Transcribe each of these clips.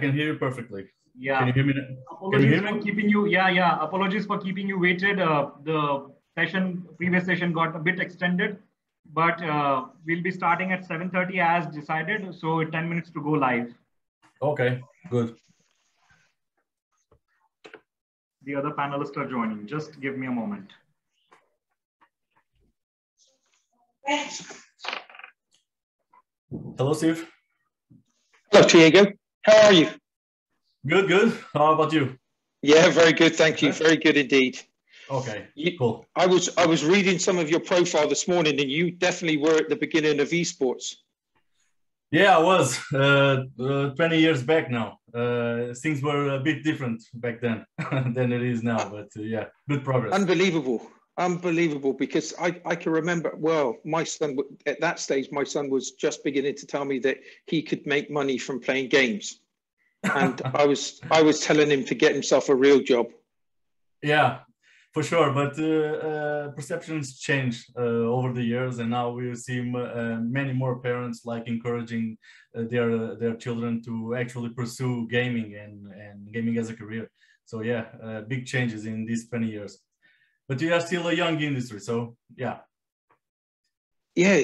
can hear you perfectly. Yeah. Can you hear me? Apologies for keeping you. Yeah. Apologies for keeping you waited. The previous session got a bit extended, but we'll be starting at 7:30 as decided. So 10 minutes to go live. Okay, good. The other panelists are joining. Just give me a moment. Hello, Steve. Hello, Diego. How are you? Good, good. How about you? Yeah, very good. Thank you. Very good indeed. Okay, cool. I was reading some of your profile this morning, and you definitely were at the beginning of esports. Yeah, I was 20 years back now. Things were a bit different back then than it is now, but yeah, good progress. Unbelievable, because I can remember, well, my son, at that stage, my son was just beginning to tell me that he could make money from playing games. And I was telling him to get himself a real job. Yeah, for sure. But perceptions change over the years, and now we see many more parents like encouraging their children to actually pursue gaming and gaming as a career. So yeah, big changes in these 20 years. But you are still a young industry, so yeah. Yeah,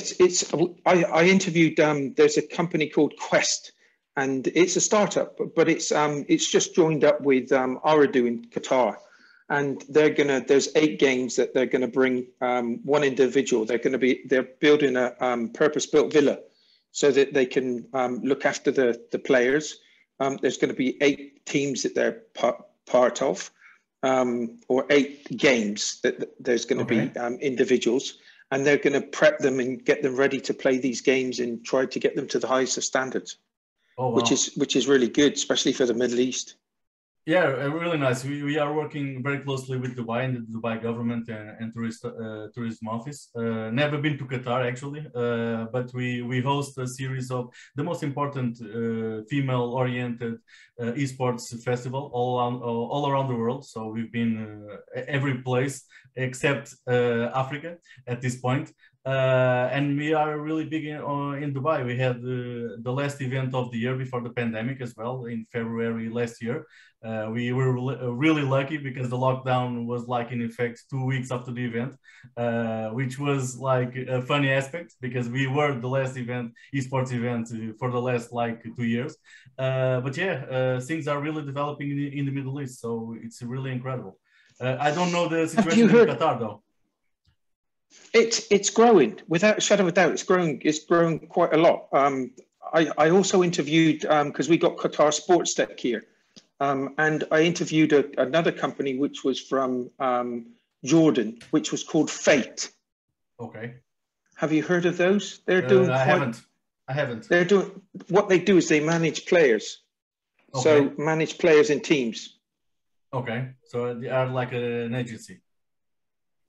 I interviewed. There's a company called Quest, and it's a startup, but it's just joined up with Ooredoo in Qatar, and there's 8 games that they're gonna bring one individual. They're building a purpose-built villa so that they can look after the players. There's going to be 8 teams that they're part of. Or 8 games that there's going to be individuals, and they're going to prep them and get them ready to play these games and try to get them to the highest of standards. Oh, wow. Which is really good, especially for the Middle East. Yeah, really nice. We are working very closely with Dubai and the Dubai government and tourism office. Never been to Qatar actually, but we host a series of the most important female-oriented esports festival all around the world. So we've been every place except Africa at this point. And we are really big in Dubai. We had the last event of the year before the pandemic as well in February last year. We were really lucky because the lockdown was like in effect 2 weeks after the event, which was like a funny aspect because we were the last esports event for the last like 2 years. But yeah, things are really developing in the Middle East, so it's really incredible. I don't know the situation in Qatar though. It's growing without a shadow of a doubt. It's growing quite a lot. I also interviewed because we got Qatar Sports Tech here, and I interviewed another company which was from Jordan, which was called Fate. Okay. Have you heard of those? They're doing. I haven't. They're doing what they do is they manage players. Okay. So manage players in teams. Okay, so they are like an agency.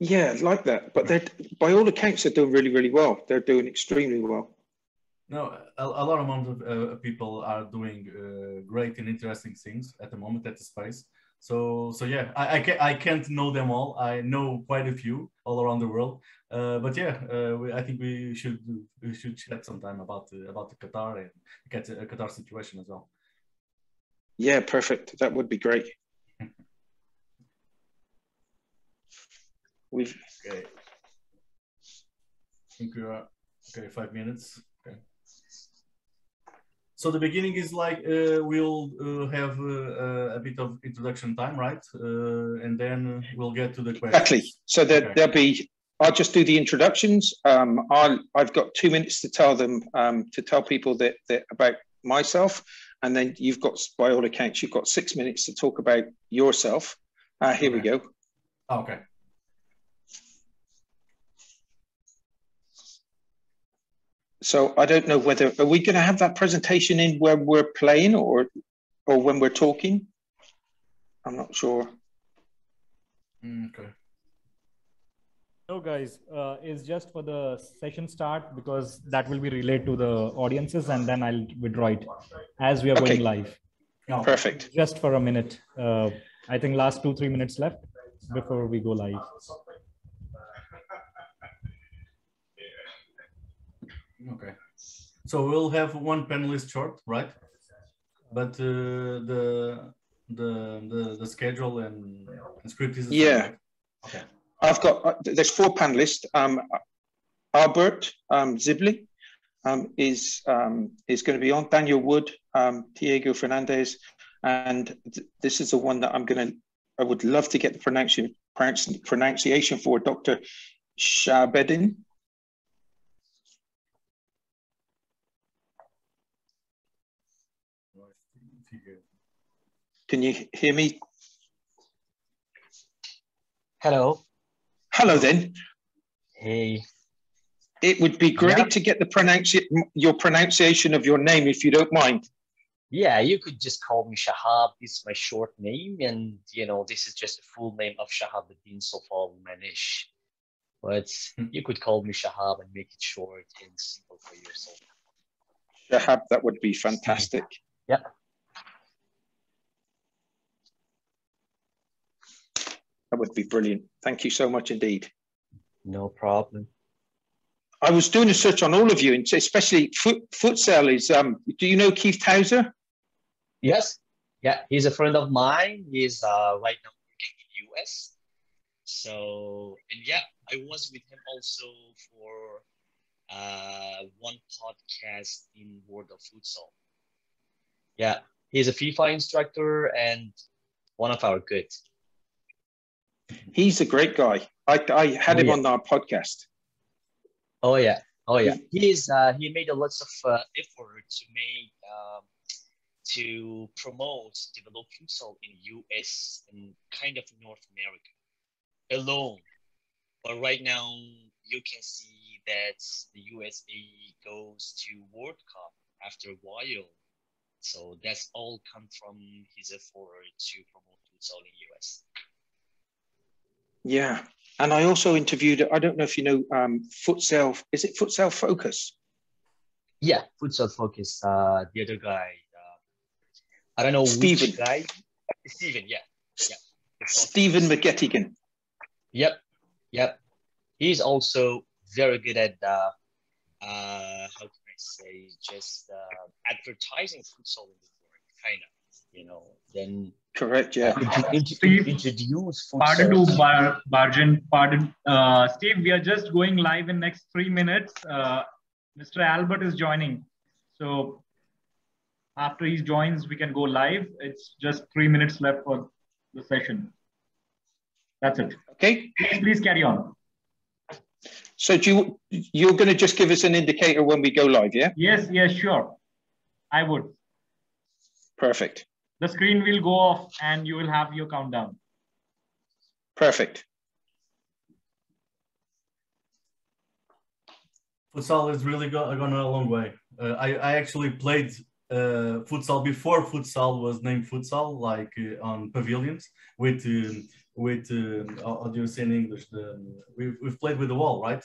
Yeah, like that. But they're, by all accounts, they're doing really, really well. They're doing extremely well. No, a lot of people are doing great and interesting things at the moment at the space. So yeah, I can't know them all. I know quite a few all around the world. But yeah, I think we should chat sometime about the Qatar and get a Qatar situation as well. Yeah, perfect. That would be great. Okay. I think we are okay. 5 minutes. Okay. So the beginning is like we'll have a bit of introduction time, right? And then we'll get to the questions. Exactly. So there'll be. I'll just do the introductions. I've got 2 minutes to tell them to tell people that about myself, and then you've got, by all accounts, you've got 6 minutes to talk about yourself. Here we go. Okay. So I don't know whether, are we going to have that presentation in where we're playing or when we're talking? I'm not sure. Okay. No, guys, it's just for the session start because that will be relayed to the audiences and then I'll withdraw it as we are going live. Oh, perfect. Just for a minute. I think last 2-3 minutes left before we go live. Okay. So we'll have one panelist short, right? but the schedule and script is the same, Yeah. right? Okay. I've got, there's 4 panelists. Albert Zibli is going to be on, Daniel Wood, Diego Fernandez, and this is the one that I would love to get the pronunciation for, Dr. Shabedin. Can you hear me? Hello. Hello then. Hey. It would be great to get your pronunciation of your name, if you don't mind. Yeah, you could just call me Shahab. It's my short name, and this is just a full name of Shahabuddin Sofal Manish. But you could call me Shahab and make it short and simple for yourself. Shahab, that would be fantastic. Yeah. That would be brilliant. Thank you so much indeed. No problem. I was doing a search on all of you, and especially futsal is, do you know Keith Towser? Yes. Yeah, he's a friend of mine. He's right now working in US. So, and yeah, I was with him also for one podcast in World of Futsal. Yeah, he's a FIFA instructor and one of our goods. He's a great guy. I had him on our podcast. Oh yeah. He made a lots of effort to promote develop futsal in US and kind of North America alone. But right now you can see that the USA goes to World Cup after a while. So that's all come from his effort to promote futsal in US. Yeah. And I also interviewed, I don't know if you know, Futsal, is it Futsal Focus? Yeah, Futsal Focus, the other guy, I don't know Stephen. which guy. Stephen, yeah. Stephen McGettigan. Yep. He's also very good at, how can I say, just advertising futsal in the world, kind of, then... Correct, yeah. Introduce futsal. Steve, we are just going live in next 3 minutes. Mr. Albert is joining. So after he joins, we can go live. It's just 3 minutes left for the session. That's it. Okay. Please carry on. So you're going to just give us an indicator when we go live, yeah? Yes, sure. I would. Perfect. The screen will go off and you will have your countdown. Perfect. Futsal is really gone a long way. I actually played futsal before futsal was named futsal, like on pavilions with how do you say in English? We've played with the wall, right?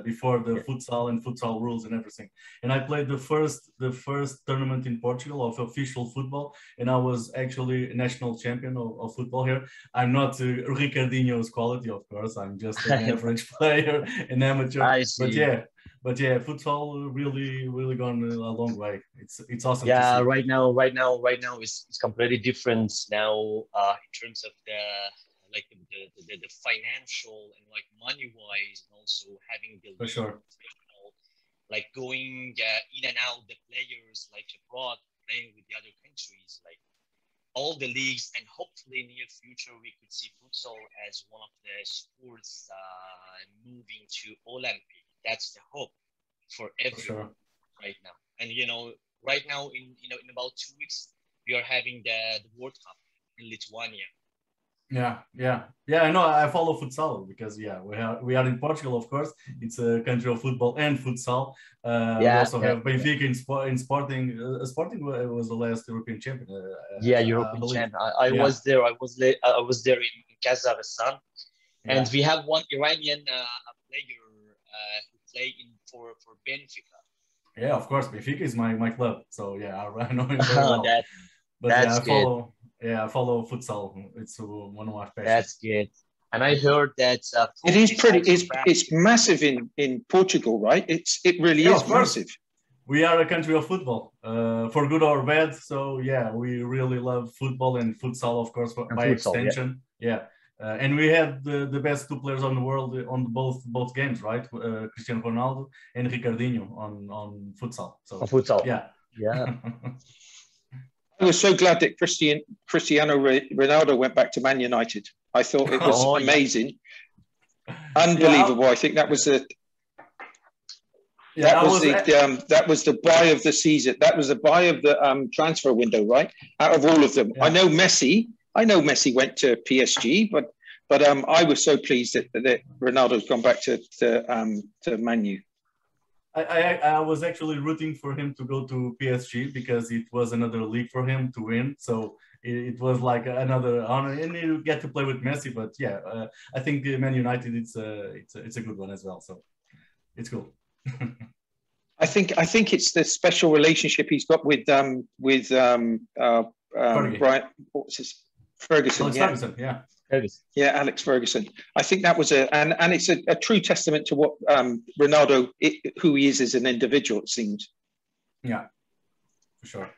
Before the futsal and futsal rules and everything. And I played the first tournament in Portugal of official football, and I was actually a national champion of football here. I'm not Ricardinho's quality, of course. I'm just an average player, an amateur. I see. But yeah, futsal really gone a long way. It's awesome. Yeah, to see. right now it's completely different now in terms of the financial and like money wise, and also having the For sure. Like going in and out the players like abroad playing with the other countries, like all the leagues, and hopefully in the near future we could see futsal as one of the sports moving to Olympic. That's the hope for everyone right now. And right now in about 2 weeks we are having the World Cup in Lithuania. Yeah. I know. I follow futsal because we are in Portugal, of course. It's a country of football and futsal. We also have Benfica in Sporting. Sporting was the last European champion. European champion. I was there. I was there in Kazakhstan, and we have one Iranian player who played for Benfica. Yeah, of course. Benfica is my club, so I know him very well. I follow futsal. It's one of my passions. That's good. And I heard that it is pretty. It's massive in Portugal, right? It really is massive. we are a country of football, for good or bad. So yeah, we really love football and futsal, of course, by extension. Yeah. And we had the best two players on the world on both games, right? Cristiano Ronaldo and Ricardinho on futsal. So on futsal. Yeah. I was so glad that Cristiano Ronaldo went back to Man United. I thought it was amazing. Unbelievable. I think that was that was the buy of the season. That was the buy of the transfer window, right? Out of all of them. I know Messi went to PSG, but I was so pleased that Ronaldo's gone back to Man U. I was actually rooting for him to go to PSG because it was another league for him to win. So it was like another honor, and you get to play with Messi. But yeah, I think Man United it's a good one as well. So it's cool. I think it's the special relationship he's got with Brian. What's his Ferguson? Ferguson, yeah. Yeah, Alex Ferguson. I think that was and it's a true testament to what Ronaldo, who he is as an individual, it seems. Yeah, for sure.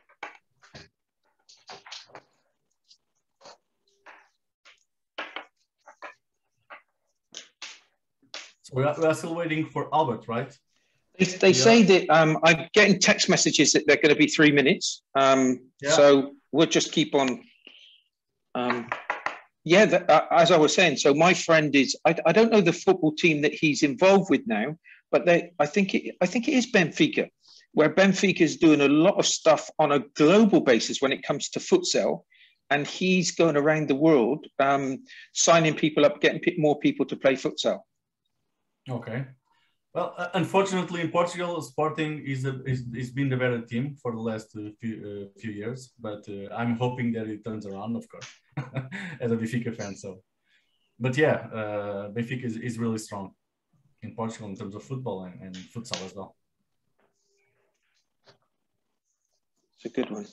So we are still waiting for Albert, right? They say that I'm getting text messages that they're going to be 3 minutes. So we'll just keep on. As I was saying, so my friend is, I don't know the football team that he's involved with now, but I think it is Benfica, where Benfica is doing a lot of stuff on a global basis when it comes to futsal. And he's going around the world, signing people up, getting more people to play futsal. Okay. Well, unfortunately, in Portugal, Sporting is been the better team for the last few years. But I'm hoping that it turns around, of course, as a Benfica fan. So, but yeah, Benfica is really strong in Portugal in terms of football and futsal as well. It's a good one.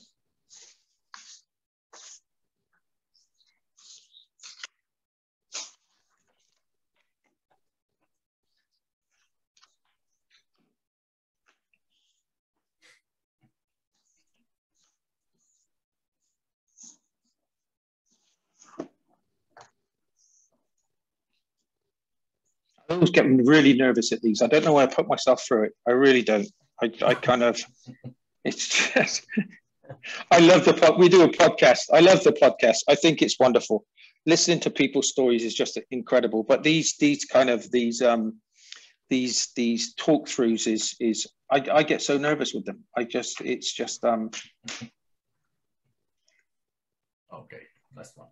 I always get really nervous at these. I don't know why I put myself through it. I really don't. I kind of, it's just, I love we do a podcast. I love the podcast. I think it's wonderful. Listening to people's stories is just incredible. But these talk throughs is I get so nervous with them. It's just. Okay, last one.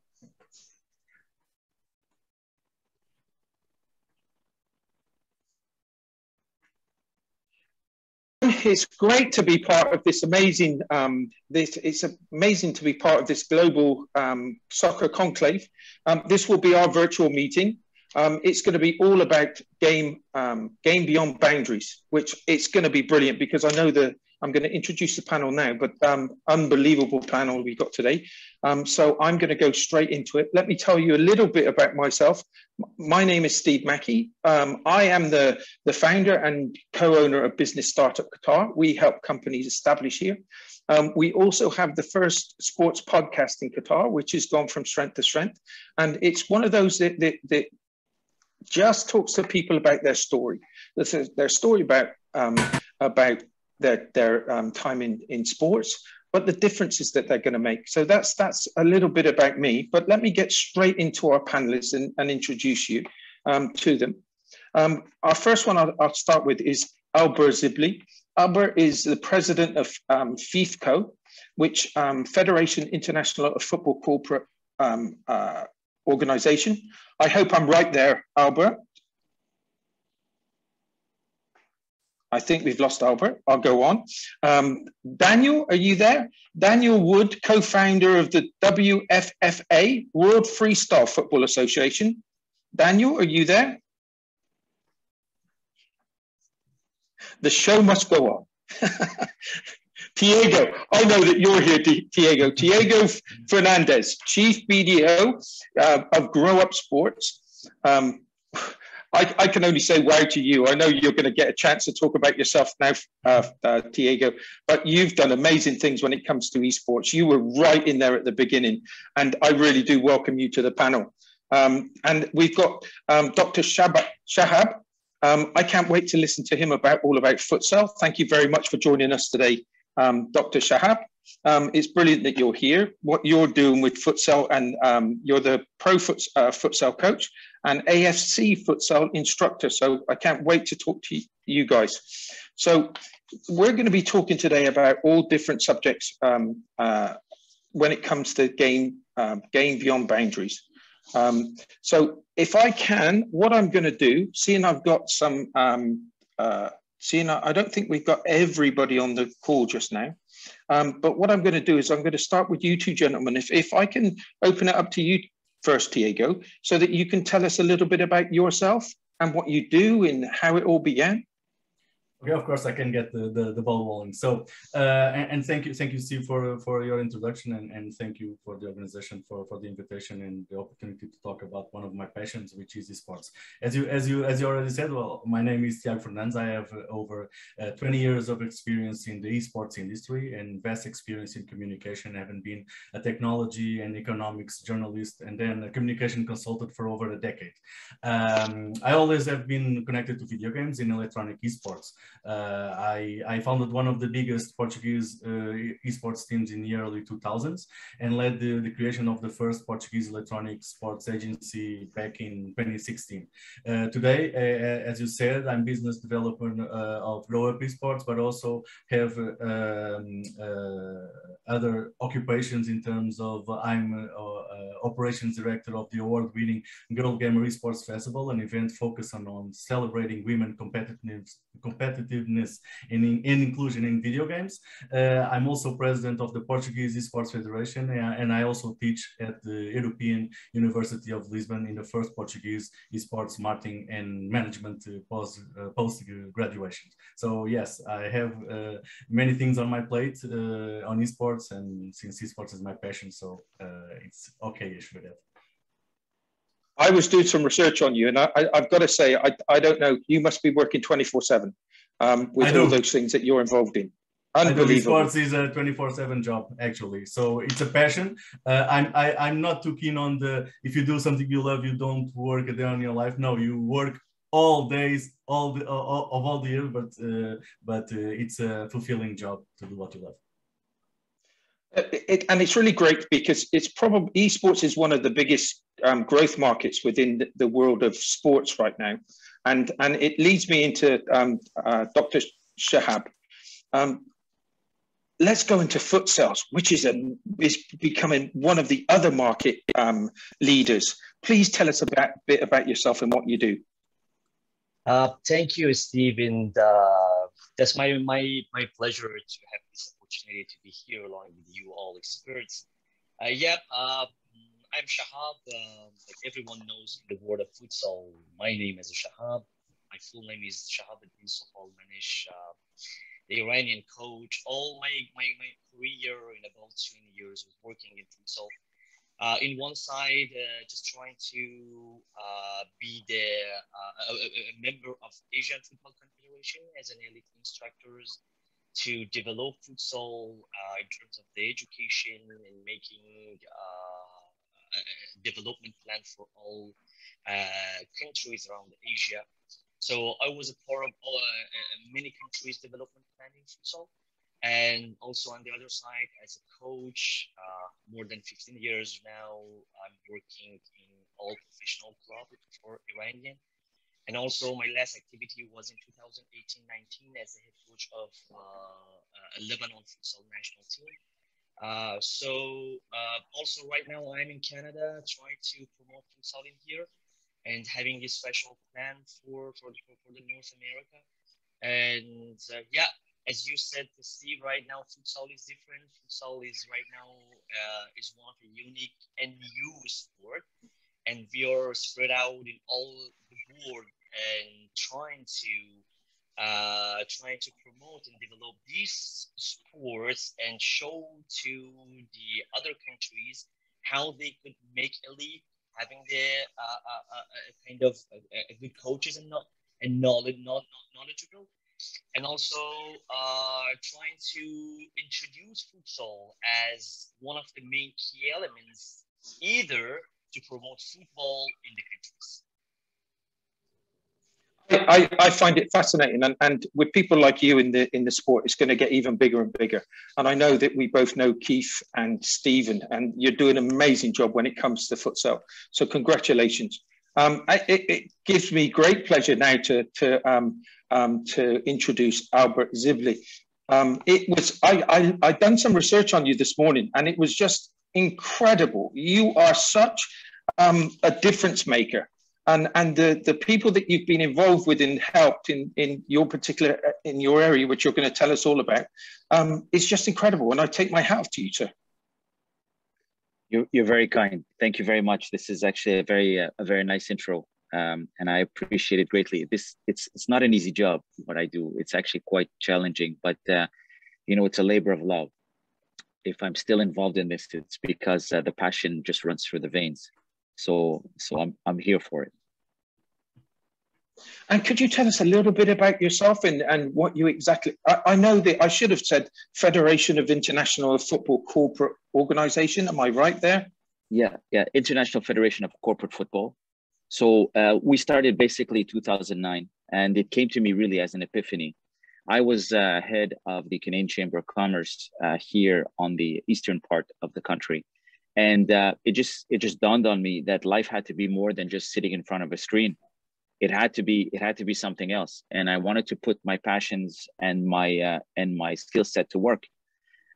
It's great to be part of this amazing. It's amazing to be part of this global soccer conclave. This will be our virtual meeting. It's going to be all about game beyond boundaries, which it's going to be brilliant because I know I'm going to introduce the panel now, but unbelievable panel we got today. So I'm going to go straight into it. Let me tell you a little bit about myself. My name is Steve Mackey. I am the founder and co-owner of Business Startup Qatar. We help companies establish here. We also have the first sports podcast in Qatar, which has gone from strength to strength. And it's one of those that just talks to people about their story. This is their story about their time in sports, but the differences that they're going to make. So that's a little bit about me, but let me get straight into our panelists and introduce you to them. Our first one I'll start with is Albert Zibli. Albert is the president of FIFCO, which Federation International of Football Corporate Organization. I hope I'm right there, Albert. I think we've lost Albert. I'll go on. Daniel, are you there? Daniel Wood, co-founder of the WFFA, World Freestyle Football Association. Daniel, are you there? The show must go on. Diego, I know that you're here, Diego. Diego Fernandez, Chief BDO of Grow Up Sports. I can only say wow to you. I know you're going to get a chance to talk about yourself now, Diego, but you've done amazing things when it comes to esports. You were right in there at the beginning, and I really do welcome you to the panel. And we've got Dr. Shahab. I can't wait to listen to him all about futsal. Thank you very much for joining us today, Dr. Shahab. It's brilliant that you're here. What you're doing with futsal, and you're the pro futsal coach and AFC futsal instructor. So I can't wait to talk to you guys. So we're going to be talking today about all different subjects when it comes to game beyond boundaries. So if I can, what I'm going to do, seeing I've got some, I don't think we've got everybody on the call just now. But what I'm going to do is I'm going to start with you two gentlemen. If I can open it up to you first, Diego, so that you can tell us a little bit about yourself and what you do and how it all began. Okay, of course I can get the ball rolling. So and thank you, Steve, for your introduction, and thank you for the organization for the invitation and the opportunity to talk about one of my passions, which is esports. As you already said, well, my name is Tiago Fernandes. I have over 20 years of experience in the esports industry and vast experience in communication, having been a technology and economics journalist and then a communication consultant for over a decade. I always have been connected to video games in electronic esports. I founded one of the biggest Portuguese esports teams in the early 2000s and led the creation of the first Portuguese electronic sports agency back in 2016. Today, as you said, I'm business developer of Grow Up Esports, but also have other occupations in terms of I'm operations director of the award-winning Girl Gamer Esports Festival, an event focused on celebrating women competitiveness and inclusion in video games. I'm also president of the Portuguese Esports Federation, and I also teach at the European University of Lisbon in the first Portuguese Esports Marketing and Management post-graduation. So yes, I have many things on my plate on esports, and since esports is my passion, so it's okay-ish with it. I was doing some research on you, and I've got to say, I don't know, you must be working 24/7 with all those things that you're involved in. Unbelievable. Esports is a 24/7 job, actually. So it's a passion. I'm not too keen on if you do something you love, you don't work a day on your life. No, you work all days, all the year, but it's a fulfilling job to do what you love. And it's really great because it's probably esports is one of the biggest growth markets within the world of sports right now, and it leads me into Dr. Shahab. Let's go into futsals, which is becoming one of the other market leaders. Please tell us a bit about yourself and what you do. Thank you, Steve, and that's my pleasure to have this opportunity to be here along with you all experts. I'm Shahab. Like everyone knows in the world of futsal, my name is Shahab. My full name is Shahab Al Manish, the Iranian coach. All my career in about 20 years was working in futsal. In one side, just trying to be a member of Asian Football Confederation as an elite instructor to develop futsal in terms of the education and making a development plan for all countries around Asia. So I was a part of many countries' development plan in futsal. And also on the other side, as a coach, more than 15 years now, I'm working in all professional club for Iranian. And also my last activity was in 2018-19 as the head coach of Lebanon futsal national team. Also right now I'm in Canada trying to promote futsal in here and having a special plan for the North America. And as you said, Steve, right now futsal is different. Futsal is right now is one of the unique and new sport, and we are spread out in all the board and trying to promote and develop these sports and show to the other countries how they could make elite, having the kind of good coaches and knowledgeable, and also trying to introduce futsal as one of the main key elements, either to promote football in the countries. I find it fascinating, and with people like you in the sport, it's going to get even bigger and bigger. And I know that we both know Keith and Stephen, and you're doing an amazing job when it comes to futsal. So congratulations. It gives me great pleasure now to introduce Albert Zibli. I'd done some research on you this morning, and it was just incredible. You are such a difference maker. And the people that you've been involved with and helped in your area, which you're going to tell us all about, is just incredible. And I take my hat off to you, sir. You're very kind. Thank you very much. This is actually a very nice intro, and I appreciate it greatly. It's not an easy job what I do. It's actually quite challenging, but it's a labor of love. If I'm still involved in this, it's because the passion just runs through the veins. So I'm here for it. And could you tell us a little bit about yourself and what you exactly, I know that I should have said Federation of International Football Corporate Organization. Am I right there? Yeah. International Federation of Corporate Football. So we started basically 2009, and it came to me really as an epiphany. I was head of the Canadian Chamber of Commerce here on the eastern part of the country. And it just dawned on me that life had to be more than just sitting in front of a screen. It had to be something else. And I wanted to put my passions and my skill set to work.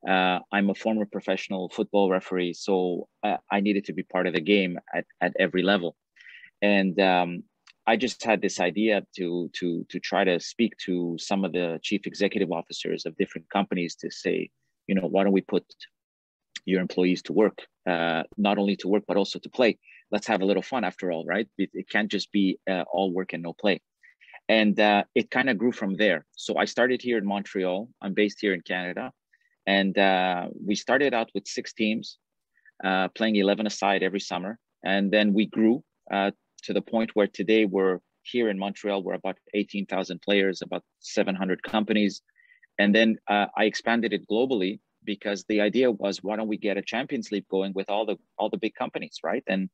I'm a former professional football referee, so I needed to be part of the game at every level. And I just had this idea to try to speak to some of the chief executive officers of different companies to say, why don't we put your employees to work, not only to work, but also to play. Let's have a little fun after all, right? It can't just be all work and no play. And it kind of grew from there. So I started here in Montreal. I'm based here in Canada. And we started out with 6 teams, playing 11 aside every summer. And then we grew to the point where today we're here in Montreal, we're about 18,000 players, about 700 companies. And then I expanded it globally, because the idea was, why don't we get a Champions League going with all the big companies, right? And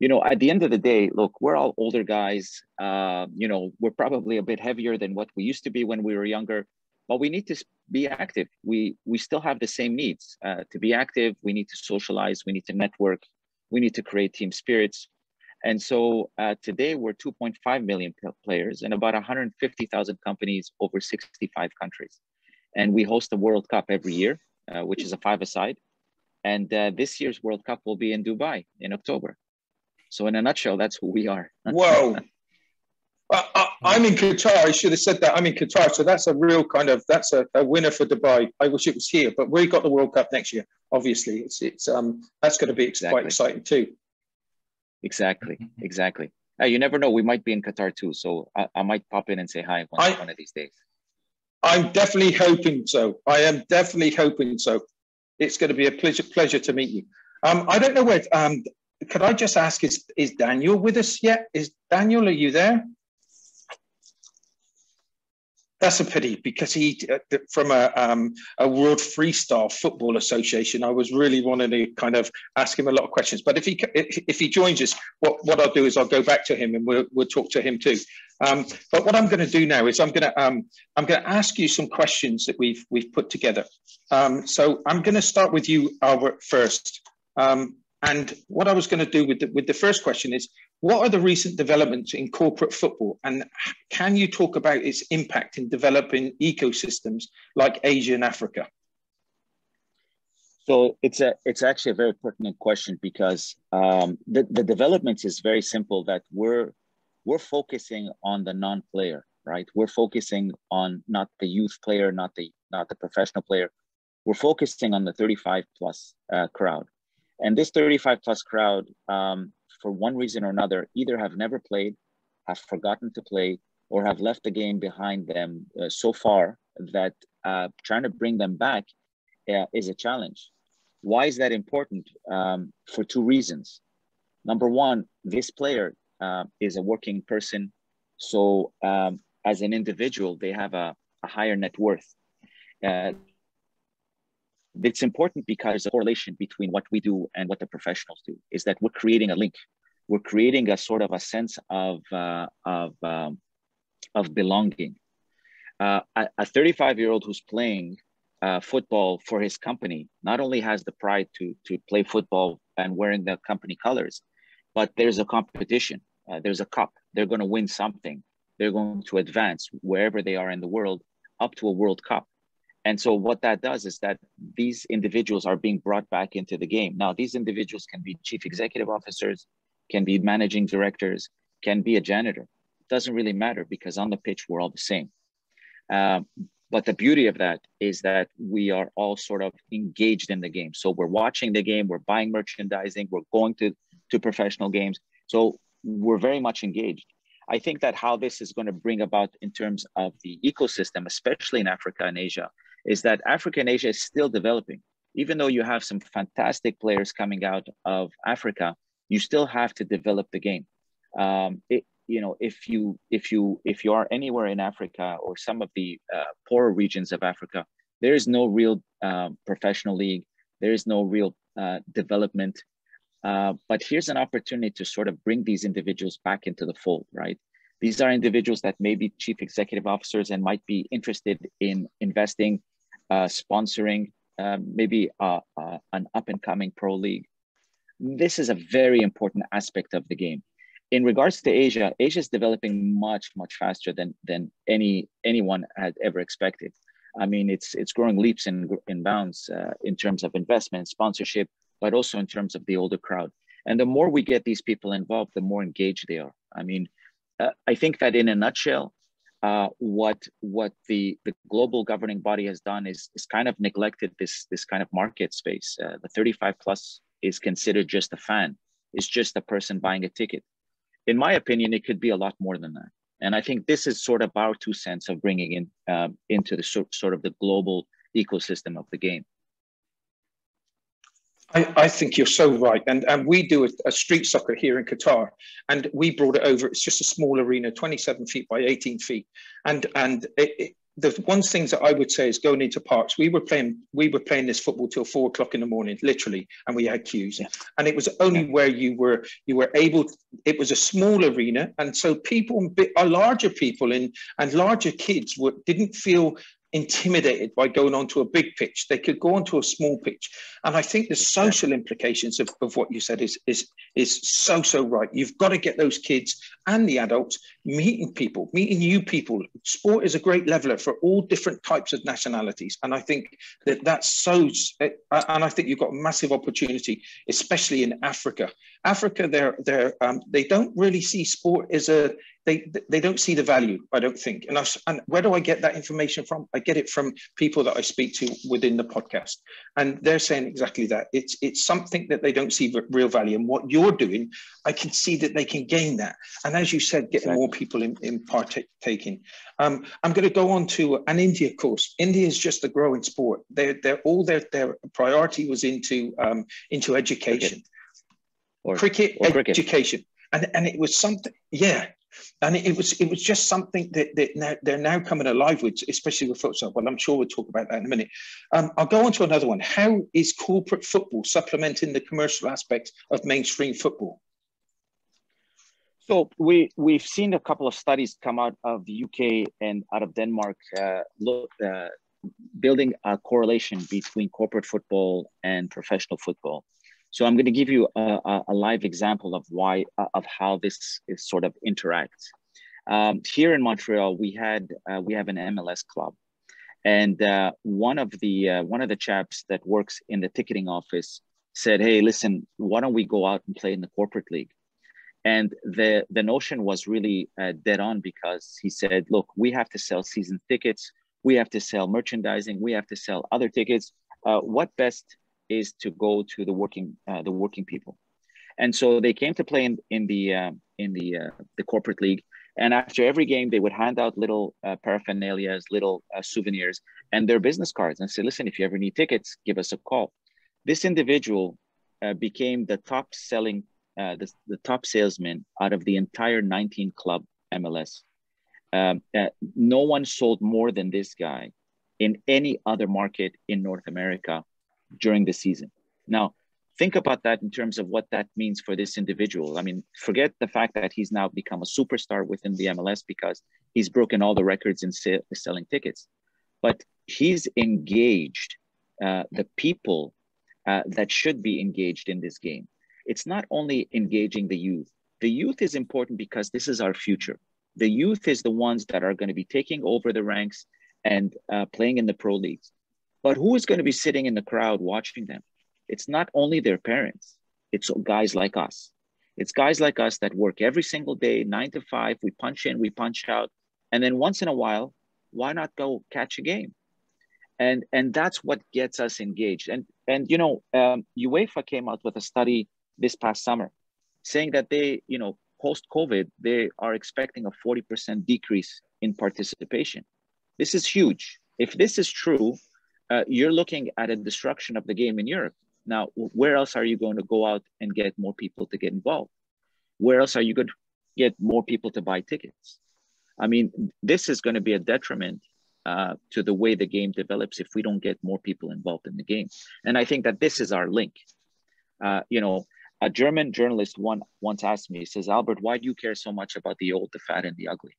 at the end of the day, look, we're all older guys. We're probably a bit heavier than what we used to be when we were younger, but we need to be active. We still have the same needs to be active. We need to socialize. We need to network. We need to create team spirits. And so today we're 2.5 million players and about 150,000 companies over 65 countries. And we host a World Cup every year, which is a 5-a-side. And this year's World Cup will be in Dubai in October. So in a nutshell, that's who we are. Whoa. I'm in Qatar. I should have said that. I'm in Qatar. So that's a real that's a winner for Dubai. I wish it was here, but we got the World Cup next year. Obviously, it's that's going to be quite exciting too. Exactly. You never know. We might be in Qatar too. So I might pop in and say hi one of these days. I'm definitely hoping so. I am definitely hoping so. It's going to be a pleasure to meet you. I don't know where. Could I just ask, is Daniel with us yet? Daniel, are you there? That's a pity, because he, from a World Freestyle Football Association, I was really wanting to kind of ask him a lot of questions. But if he joins us, what I'll do is I'll go back to him and we'll talk to him too. But what I'm going to do now is I'm going to ask you some questions that we've put together. So I'm going to start with you, Albert, first. And what I was going to do with the first question is, what are the recent developments in corporate football, and can you talk about its impact in developing ecosystems like Asia and Africa? So it's actually a very pertinent question, because the developments is very simple, that we're focusing on the non-player, right? We're focusing on not the youth player, not the professional player. We're focusing on the 35 plus crowd. And this 35 plus crowd, for one reason or another, either have never played, have forgotten to play, or have left the game behind them so far that trying to bring them back is a challenge. Why is that important? For 2 reasons. Number one, this player is a working person. So as an individual, they have a higher net worth. It's important because there's a correlation between what we do and what the professionals do, is that we're creating a link. We're creating a sort of a sense of belonging. A 35-year-old who's playing football for his company not only has the pride to play football and wearing the company colors, but there's a competition. There's a cup. They're going to win something. They're going to advance wherever they are in the world up to a World Cup. And so what that does is that these individuals are being brought back into the game. Now, these individuals can be chief executive officers, can be managing directors, can be a janitor. It doesn't really matter because on the pitch, we're all the same. But the beauty of that is that we are all sort of engaged in the game. So we're watching the game, we're buying merchandising, we're going to professional games. So we're very much engaged. I think that how this is going to bring about in terms of the ecosystem, especially in Africa and Asia, is that Africa and Asia is still developing. Even though you have some fantastic players coming out of Africa, you still have to develop the game. If you are anywhere in Africa or some of the poorer regions of Africa, there is no real professional league. There is no real development. But here's an opportunity to sort of bring these individuals back into the fold, right? These are individuals that may be chief executive officers and might be interested in investing, sponsoring, maybe an up-and-coming pro league. This is a very important aspect of the game. In regards to Asia, Asia is developing much, much faster than anyone had ever expected. I mean, it's growing leaps and bounds in terms of investment, sponsorship, but also in terms of the older crowd. And the more we get these people involved, the more engaged they are. I mean, I think that in a nutshell, what the global governing body has done is kind of neglected this kind of market space. The 35 plus is considered just a fan. It's just a person buying a ticket. In my opinion, it could be a lot more than that. And I think this is sort of our 2 cents of bringing in into the sort of the global ecosystem of the game. I think you're so right. And we do a street soccer here in Qatar, and we brought it over. It's just a small arena, 27 feet by 18 feet. And the one things that I would say is going into parks, we were playing this football till 4 o'clock in the morning, literally, and we had queues. Yeah. And it was only where you were able, it was a small arena. And so people, larger people and larger kids didn't feel intimidated by going onto a big pitch. They could go onto a small pitch. And I think the social implications of what you said is so right. You've got to get those kids and the adults meeting new people. Sport is a great leveler for all different types of nationalities. And I think that's so, and I think you've got a massive opportunity, especially in Africa. Africa, they don't really see sport as they don't see the value, I don't think. And where do I get that information from? I get it from people that I speak to within the podcast. And they're saying exactly that. It's something that they don't see real value. And what you're doing, I can see that they can gain that. And as you said, getting more people in partaking. I'm going to go on to an India course. India is just a growing sport. Their priority was into education. Cricket. Education. And it was something, yeah. And it was just something that they're now coming alive with, especially with futsal. Well, I'm sure we'll talk about that in a minute. I'll go on to another one. How is corporate football supplementing the commercial aspect of mainstream football? So we've seen a couple of studies come out of the UK and out of Denmark, building a correlation between corporate football and professional football. So I'm going to give you a live example of how this is sort of interacts. Here in Montreal, we have an MLS club, and one of the chaps that works in the ticketing office said, "Hey, listen, why don't we go out and play in the corporate league?" And the notion was really dead on, because he said, "Look, we have to sell season tickets, we have to sell merchandising, we have to sell other tickets. What best is to go to the working people?" And so they came to play in the corporate league. And after every game, they would hand out little paraphernalias, little souvenirs, and their business cards, and say, "Listen, if you ever need tickets, give us a call." This individual became the top selling the top salesman out of the entire 19 club MLS. No one sold more than this guy in any other market in North America during the season. Now, think about that in terms of what that means for this individual. I mean, forget the fact that he's now become a superstar within the MLS because he's broken all the records in selling tickets. But he's engaged the people that should be engaged in this game. It's not only engaging the youth. The youth is important because this is our future. The youth is the ones that are going to be taking over the ranks and playing in the pro leagues. But who is going to be sitting in the crowd watching them? It's not only their parents. It's guys like us. It's guys like us that work every single day, 9 to 5. We punch in, we punch out. And then once in a while, why not go catch a game? And that's what gets us engaged. And you know, UEFA came out with a study this past summer saying that they, you know, post-COVID, they are expecting a 40% decrease in participation. This is huge. If this is true, you're looking at a destruction of the game in Europe. Now, where else are you going to go out and get more people to get involved? Where else are you going to get more people to buy tickets? I mean, this is going to be a detriment to the way the game develops if we don't get more people involved in the game. And I think that this is our link. You know, a German journalist once asked me, he says, Albert, why do you care so much about the old, the fat, and the ugly?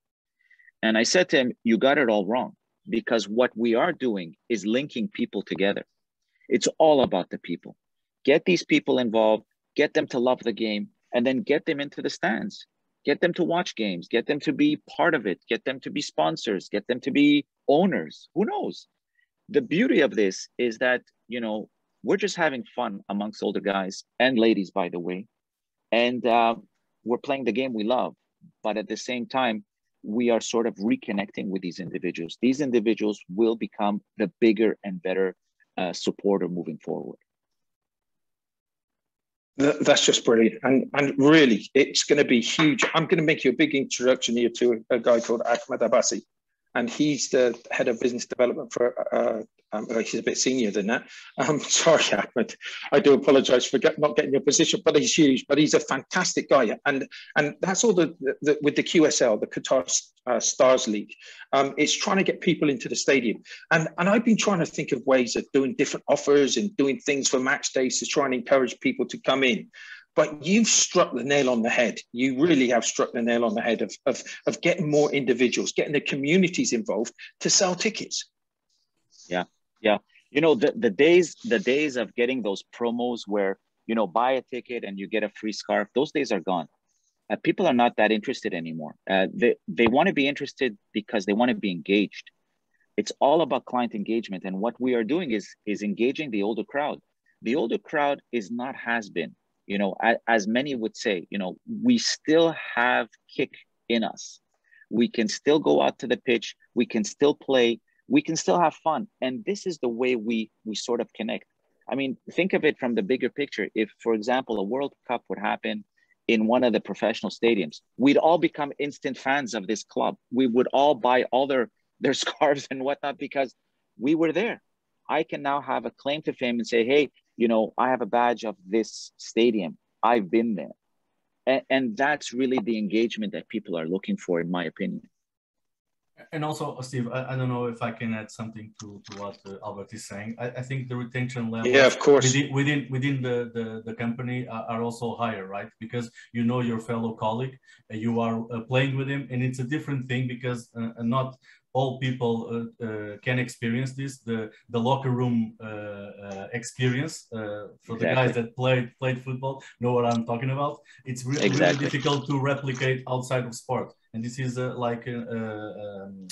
And I said to him, you got it all wrong, because what we are doing is linking people together. It's all about the people. Get these people involved, get them to love the game, and then get them into the stands. Get them to watch games, get them to be part of it, get them to be sponsors, get them to be owners. Who knows? The beauty of this is that, you know, we're just having fun amongst older guys and ladies, by the way. And we're playing the game we love. But at the same time, we are sort of reconnecting with these individuals. These individuals will become the bigger and better supporter moving forward. That's just brilliant. And really, it's going to be huge. I'm going to make you a big introduction here to a guy called Ahmed Abbasi. And he's the head of business development for, he's a bit senior than that. Sorry, Ahmed. I do apologize for not getting your position, but he's huge, but he's a fantastic guy. And that's all with the QSL, the Qatar Stars League. It's trying to get people into the stadium. And I've been trying to think of ways of doing different offers and doing things for match days to try and encourage people to come in. But you've struck the nail on the head. You really have struck the nail on the head of getting more individuals, getting the communities involved to sell tickets. Yeah, yeah. You know, the days of getting those promos where, you know, buy a ticket and you get a free scarf, those days are gone. People are not that interested anymore. They want to be interested because they want to be engaged. It's all about client engagement. And what we are doing is engaging the older crowd. The older crowd is not has-been. You know, as many would say, you know, we still have kick in us. We can still go out to the pitch. We can still play. We can still have fun. And this is the way we sort of connect. I mean, think of it from the bigger picture. If, for example, a World Cup would happen in one of the professional stadiums, we'd all become instant fans of this club. We would all buy all their scarves and whatnot because we were there. I can now have a claim to fame and say, hey, you know, I have a badge of this stadium. I've been there. And that's really the engagement that people are looking for, in my opinion. And also, Steve, I don't know if I can add something to what Albert is saying. I think the retention levels, yeah, of course, within the company are also higher, right? Because you know your fellow colleague, you are playing with him, and it's a different thing because not all people can experience this. The locker room experience for the guys that played football know what I'm talking about. It's really difficult to replicate outside of sport, and this is like an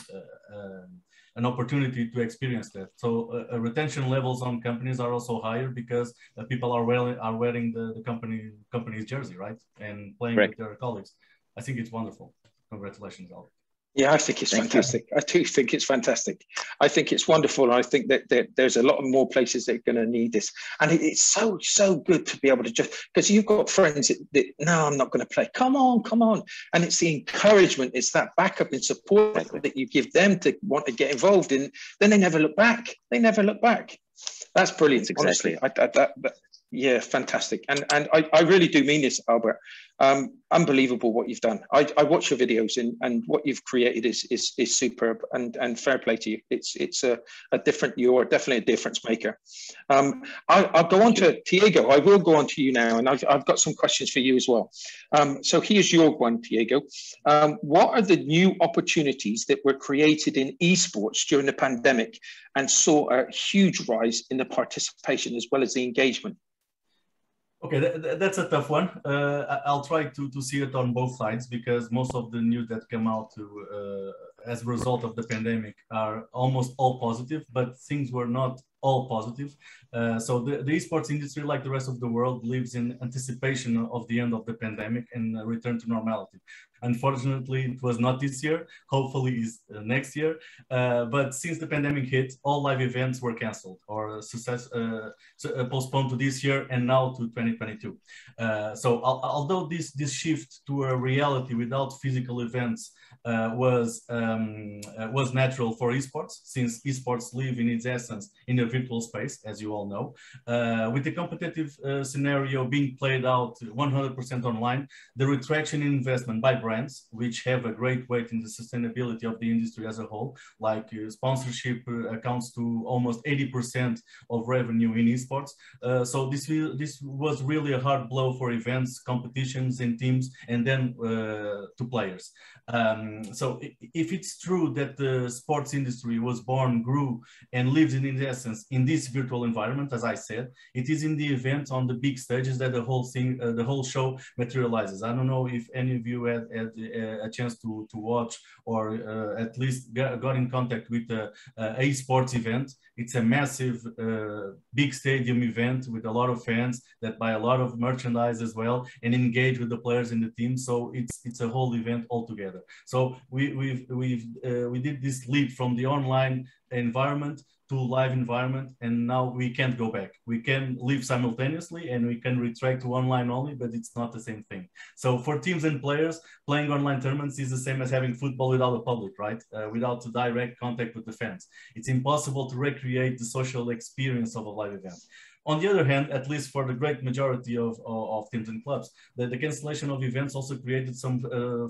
opportunity to experience that. So retention levels on companies are also higher because people are wearing the company's jersey, right, and playing with their colleagues. I think it's wonderful. Congratulations, Albert. Yeah, I think it's fantastic. I do think it's fantastic. I think it's wonderful. I think that there's a lot more places that are going to need this. And it's so good to be able to just, because you've got friends that, no, I'm not going to play. Come on. And it's the encouragement, it's that backup and support that you give them to want to get involved in. Then they never look back. That's brilliant. Exactly. Honestly, Yeah, fantastic. And I really do mean this, Albert. Unbelievable what you've done. I watch your videos, and what you've created is superb, and fair play to you. It's a different, you're definitely a difference maker. I'll go on to Diego. I will go on to you now, and I've got some questions for you as well. So here's your one, Diego. What are the new opportunities that were created in esports during the pandemic and saw a huge rise in the participation as well as the engagement? Okay, that's a tough one. I'll try to see it on both sides, because most of the news that come out as a result of the pandemic are almost all positive, but things were not all positive. So the esports industry, like the rest of the world, lives in anticipation of the end of the pandemic and return to normality. Unfortunately, it was not this year. Hopefully it's next year. But since the pandemic hit, all live events were canceled or postponed to this year and now to 2022. So although this shift to a reality without physical events was natural for esports, since esports live in its essence in a virtual space, as you all know. With the competitive scenario being played out 100% online, the retraction in investment by brands, which have a great weight in the sustainability of the industry as a whole, like sponsorship accounts to almost 80% of revenue in esports. So this was really a hard blow for events, competitions, and teams, and then to players. So if it's true that the sports industry was born, grew, and lives in its essence in this virtual environment, as I said, it is in the event on the big stages that the whole thing, the whole show materializes. I don't know if any of you had a chance to watch or at least got in contact with a sports event. It's a massive, big stadium event with a lot of fans that buy a lot of merchandise as well and engage with the players in the team. So it's a whole event altogether. So we did this leap from the online environment to live environment, and now we can't go back. We can live simultaneously and we can retract to online only, but it's not the same thing. So for teams and players, playing online tournaments is the same as having football without a public, right? Without direct contact with the fans. It's impossible to recreate the social experience of a live event. On the other hand, at least for the great majority of teams and clubs, the cancellation of events also created some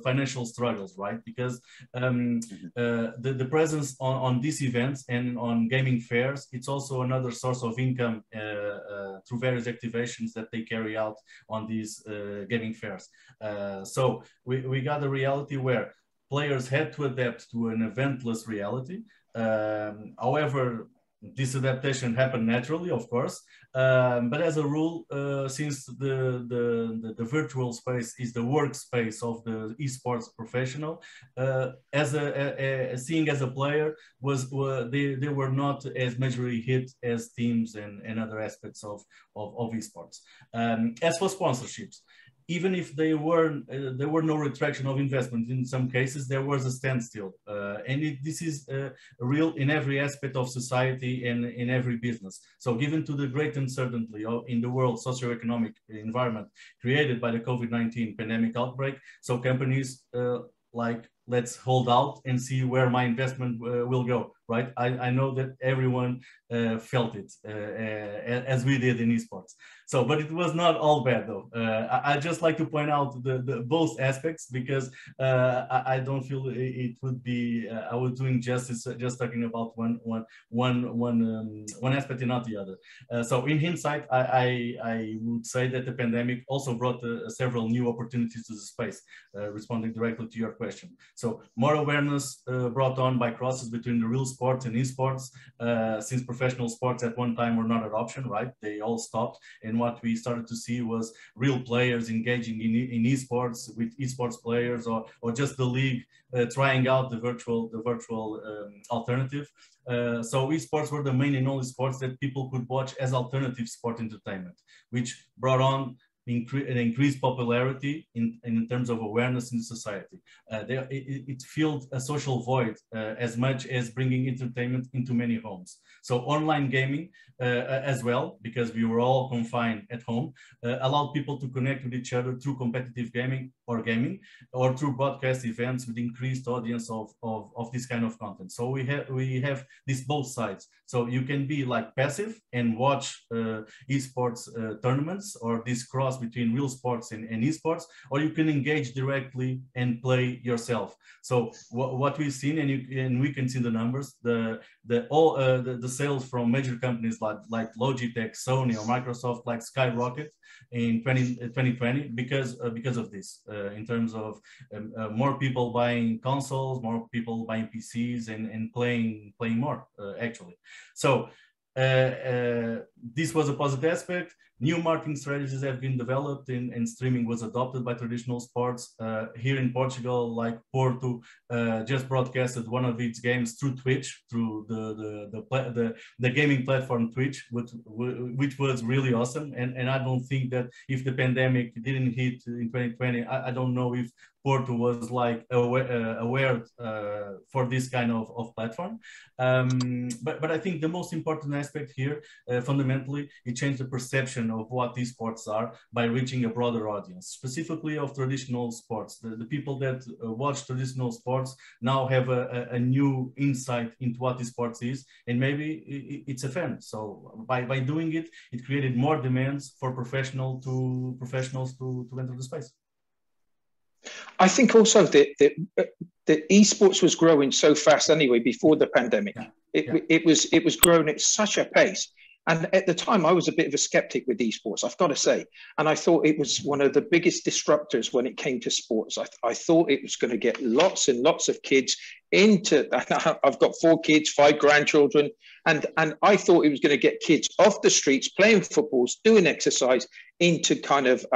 financial struggles, right? Because the presence on these events and on gaming fairs, it's also another source of income through various activations that they carry out on these gaming fairs. So we got a reality where players had to adapt to an eventless reality. However, this adaptation happened naturally, of course, but as a rule, since the virtual space is the workspace of the esports professional, seeing as a player they were not as majorly hit as teams and other aspects of esports. As for sponsorships, even if there were no retraction of investment, in some cases there was a standstill, and this is real in every aspect of society and in every business. So given to the great uncertainty in the world socioeconomic environment created by the COVID-19 pandemic outbreak, so companies like, let's hold out and see where my investment will go, right? I know that everyone felt it as we did in esports. So, but it was not all bad though. I just like to point out the both aspects, because I don't feel it would be, I was doing justice just talking about one aspect and not the other. So in hindsight, I would say that the pandemic also brought several new opportunities to the space, responding directly to your question. So more awareness brought on by crosses between the real sports and esports, since professional sports at one time were not an option, right? They all stopped. And what we started to see was real players engaging in esports with esports players, or just the league trying out the virtual alternative. So esports were the main and only sports that people could watch as alternative sport entertainment, which brought on an increased popularity in terms of awareness in the society. It filled a social void as much as bringing entertainment into many homes. So online gaming as well, because we were all confined at home, allowed people to connect with each other through competitive gaming or gaming, or through broadcast events with increased audience of this kind of content. So we have these both sides. So you can be like passive and watch esports tournaments, or this cross between real sports and esports, or you can engage directly and play yourself. So what we've seen, and we can see the numbers, the sales from major companies like Logitech, Sony, or Microsoft like skyrocket in 2020 because of this, in terms of more people buying consoles, more people buying PCs, and playing more actually. So this was a positive aspect. New marketing strategies have been developed, and streaming was adopted by traditional sports. Here in Portugal, like Porto, just broadcasted one of its games through Twitch, through the gaming platform Twitch, which was really awesome. And I don't think that if the pandemic didn't hit in 2020, I don't know if Porto was like aware for this kind of platform. But I think the most important aspect here, fundamentally, it changed the perception of what these sports are by reaching a broader audience, specifically of traditional sports. The people that watch traditional sports now have a new insight into what these sports is, and maybe it's a fan. So by doing it, it created more demands for professionals to enter the space. I think also that esports was growing so fast anyway before the pandemic. It was growing at such a pace. And at the time, I was a bit of a skeptic with esports, I've got to say. And I thought it was one of the biggest disruptors when it came to sports. I thought it was going to get lots and lots of kids into, I've got 4 kids, 5 grandchildren, and I thought it was going to get kids off the streets, playing footballs, doing exercise, into kind of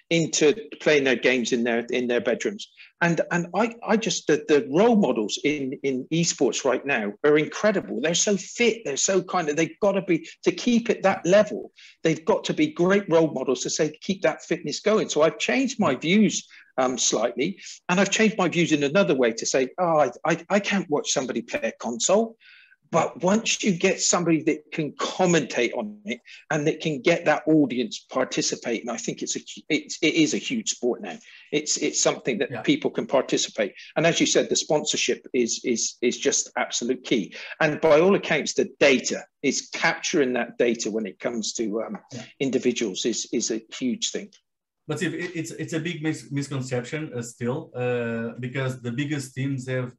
into playing their games in their bedrooms. And I just, the role models in esports right now are incredible. They're so fit, they're so kind of, they've got to be, to keep it that level, they've got to be great role models to say, keep that fitness going. So I've changed my views slightly, and I've changed my views in another way to say, oh, I can't watch somebody play a console. But once you get somebody that can commentate on it and that can get that audience participating, I think it is a huge sport now. It's something that people can participate. And as you said, the sponsorship is just absolute key. And by all accounts, the data is capturing that data when it comes to individuals is a huge thing. But it's a big misconception still, because the biggest teams have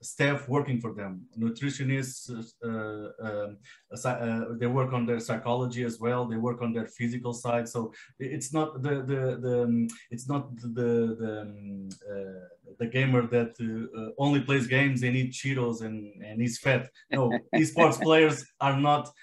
staff working for them, nutritionists. They work on their psychology as well. They work on their physical side. So it's not the gamer that only plays games and eats Cheetos and is fat. No, esports players are not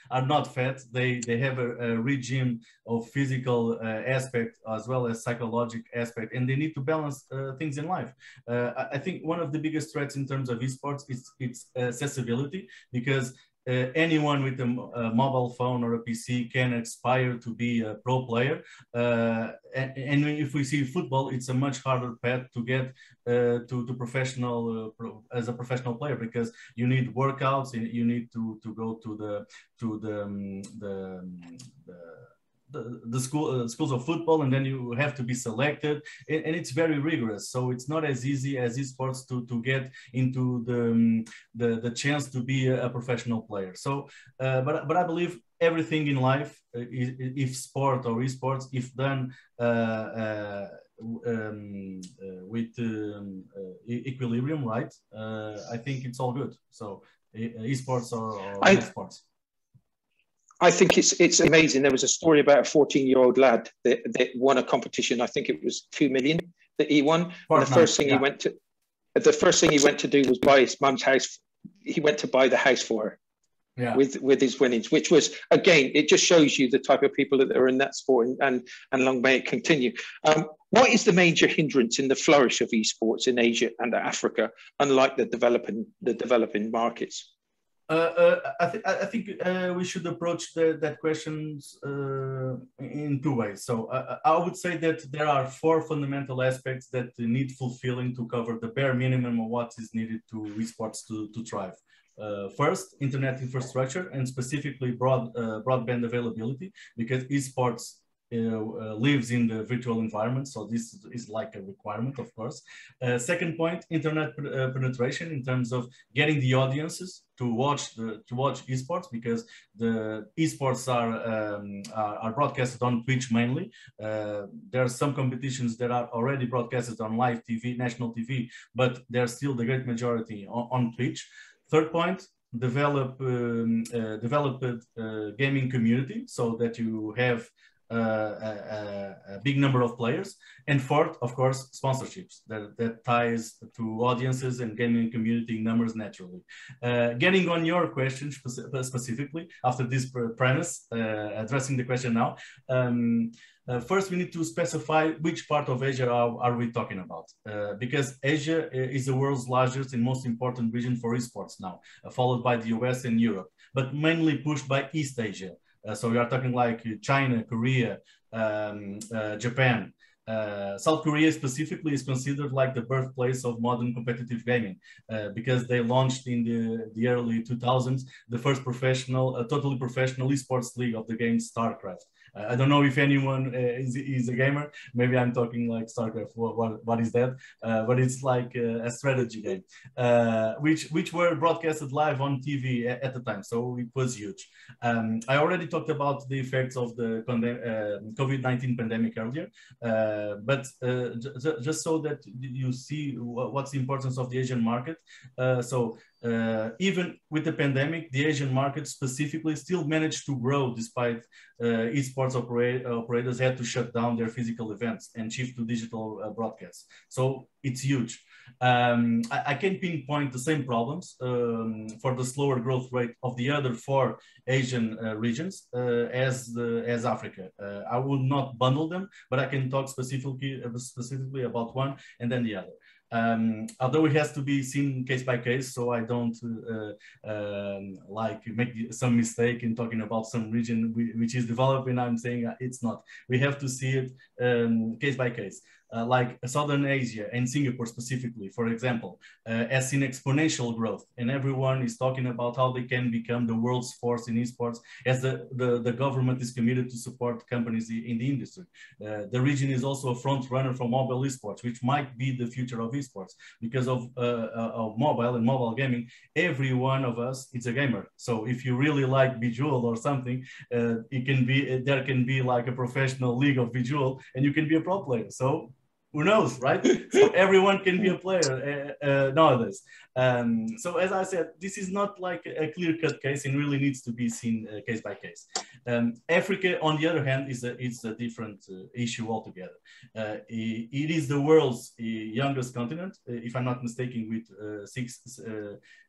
fat. They have a regime of physical aspect as well as psychological aspect, and they need to balance things in life. I think one of the biggest threats in terms of esports is its accessibility, because anyone with a mobile phone or a PC can aspire to be a pro player. And if we see football, it's a much harder path to get to professional as a professional player, because you need workouts, and you need to go to the schools of football, and then you have to be selected, and it's very rigorous. So it's not as easy as esports to get into the chance to be a professional player. So but I believe everything in life, if sport or esports, if done with equilibrium, right, I think it's all good. So esports or esports. I think it's amazing. There was a story about a 14-year-old lad that won a competition. I think it was 2 million that he won. And the first thing he went to do was buy his mum's house. He went to buy the house for her with his winnings, which was, again, it just shows you the type of people that are in that sport, and long may it continue. What is the major hindrance in the flourish of esports in Asia and Africa, unlike the developing markets? I think we should approach that question in 2 ways. So I would say that there are 4 fundamental aspects that need fulfilling to cover the bare minimum of what is needed to esports to thrive. First, internet infrastructure, and specifically broadband availability, because esports lives in the virtual environment, so this is like a requirement, of course. Second point, internet penetration in terms of getting the audiences to watch esports, because the esports are broadcasted on Twitch mainly. There are some competitions that are already broadcasted on live TV, national TV, but they're still the great majority on Twitch. Third point, develop gaming community so that you have a big number of players. And fourth, of course, sponsorships that ties to audiences and gaming community numbers naturally. Getting on your question specifically after this premise, addressing the question now. First, we need to specify which part of Asia are we talking about, because Asia is the world's largest and most important region for esports now, followed by the US and Europe, but mainly pushed by East Asia. So we are talking like China, Korea, Japan. South Korea specifically is considered like the birthplace of modern competitive gaming, because they launched in the early 2000s the first totally professional esports league of the game StarCraft. I don't know if anyone is a gamer. Maybe I'm talking like StarCraft. What is that? But it's like a strategy game, which were broadcasted live on TV at the time. So it was huge. I already talked about the effects of the COVID-19 pandemic earlier, but just so that you see what's the importance of the Asian market. Even with the pandemic, the Asian market specifically still managed to grow despite esports operators had to shut down their physical events and shift to digital broadcasts. So it's huge. I can pinpoint the same problems for the slower growth rate of the other 4 Asian regions as Africa. I will not bundle them, but I can talk specifically about one and then the other. Although it has to be seen case by case, so I don't like make some mistake in talking about some region which is developing. I'm saying it's not. We have to see it case by case. Like Southern Asia and Singapore specifically, for example, has seen exponential growth, and everyone is talking about how they can become the world's force in esports, as the government is committed to support companies in the industry. The region is also a front runner for mobile esports, which might be the future of esports because of mobile and mobile gaming. Every one of us is a gamer. So if you really like Bejeweled or something, there can be like a professional league of Bejeweled, and you can be a pro player. So who knows, right? So everyone can be a player nowadays. So as I said, this is not like a clear-cut case and really needs to be seen case by case. Africa, on the other hand, is a different issue altogether. It is the world's youngest continent, if I'm not mistaken, with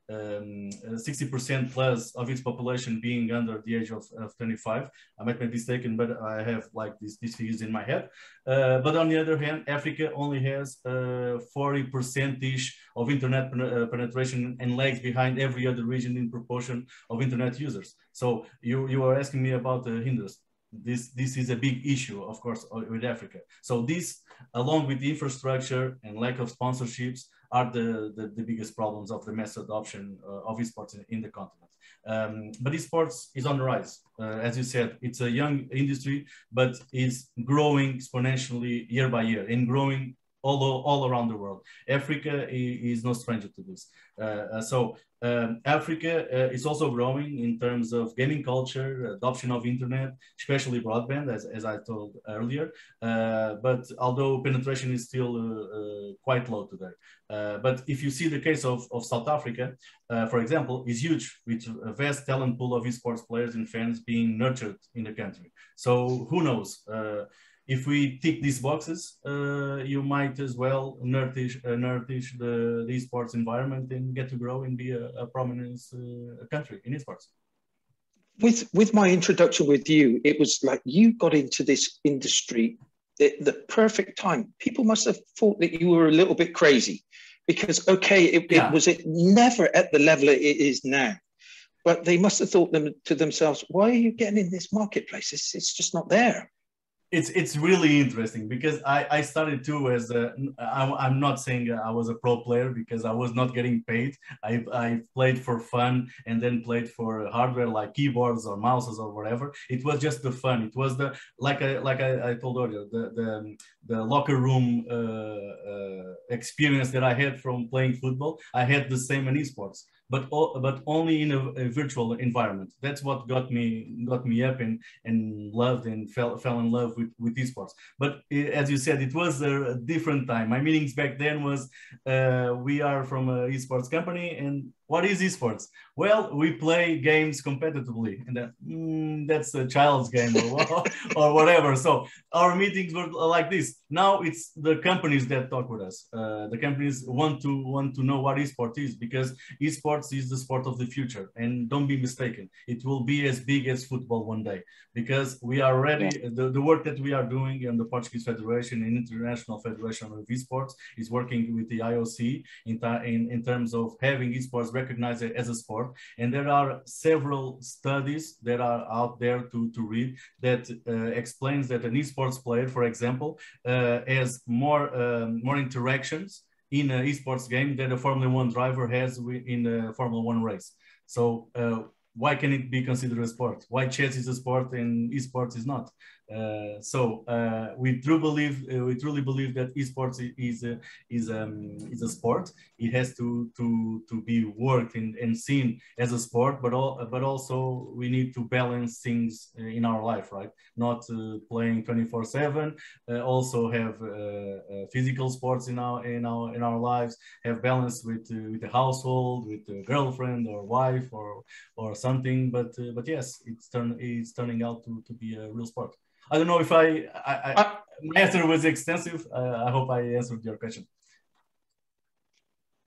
60% plus of its population being under the age of 25. I might be mistaken, but I have like these figures in my head. But on the other hand, Africa only has 40%-ish of internet penetration and lags behind every other region in proportion of internet users. So you are asking me about the hindrance. This is a big issue, of course, with Africa. So this, along with the infrastructure and lack of sponsorships, are the biggest problems of the mass adoption of esports in the continent. But esports is on the rise. As you said, it's a young industry, but is growing exponentially year by year and growing all around the world. Africa is no stranger to this. Africa is also growing in terms of gaming culture, adoption of internet, especially broadband, as I told earlier. But although penetration is still quite low today. But if you see the case of South Africa, for example, is huge, with a vast talent pool of esports players and fans being nurtured in the country. So who knows? If we tick these boxes, you might as well nourish the esports environment and get to grow and be a prominent country in esports. With my introduction with you, it was like you got into this industry at the perfect time. People must have thought that you were a little bit crazy because, okay, it was never at the level it is now. But they must have thought to themselves, why are you getting in this marketplace? It's just not there. it's really interesting because I started too as I'm not saying I was a pro player because I was not getting paid. I played for fun and then played for hardware like keyboards or mouses or whatever. It was just the fun. It was the I told earlier the locker room experience that I had from playing football. I had the same in esports, but only in a virtual environment. That's what got me up and loved and fell in love with esports. But as you said, it was a different time. My meetings back then was we are from an esports company, and what is esports? Well, we play games competitively, and that's a child's game or whatever. So our meetings were like this. Now it's the companies that talk with us. The companies want to know what esports is because esports is the sport of the future. And don't be mistaken, it will be as big as football one day because we are ready. The work that we are doing in the Portuguese Federation and International Federation of Esports is working with the IOC in terms of having esports recognized as a sport. And there are several studies that are out there to read that explains that an esports player, for example, has more interactions in an esports game than a Formula One driver has in a Formula One race. So why can it be considered a sport? Why chess is a sport and esports is not? We truly believe that esports is a sport. It has to be worked and seen as a sport, but also we need to balance things in our life, right? Not playing 24/7. Also have physical sports in our lives. Have balance with the household, with the girlfriend or wife or something. But yes, it's turning out to be a real sport. I don't know if my answer was extensive. I hope I answered your question.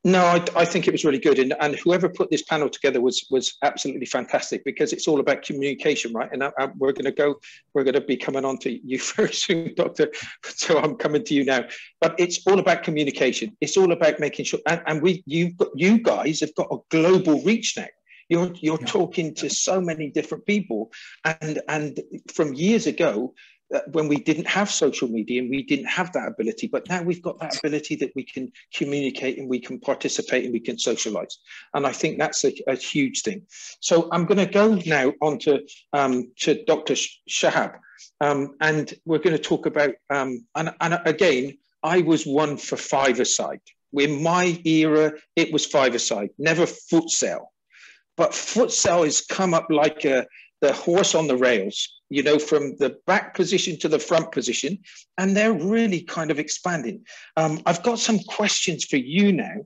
No, I think it was really good, and whoever put this panel together was absolutely fantastic because it's all about communication, right? And we're going to be coming on to you very soon, Doctor. So I'm coming to you now, but it's all about communication. It's all about making sure, and you guys have got a global reach now. You're talking to so many different people, and from years ago, when we didn't have social media and we didn't have that ability, but now we've got that ability that we can communicate and we can participate and we can socialize. And I think that's a huge thing. So I'm going to go now on to Dr. Shahab, and we're going to talk about, and again, I was one for five-a-side. In my era, it was five-a-side, never futsal. But futsal has come up like the horse on the rails, you know, from the back position to the front position, and they're really kind of expanding. I've got some questions for you now.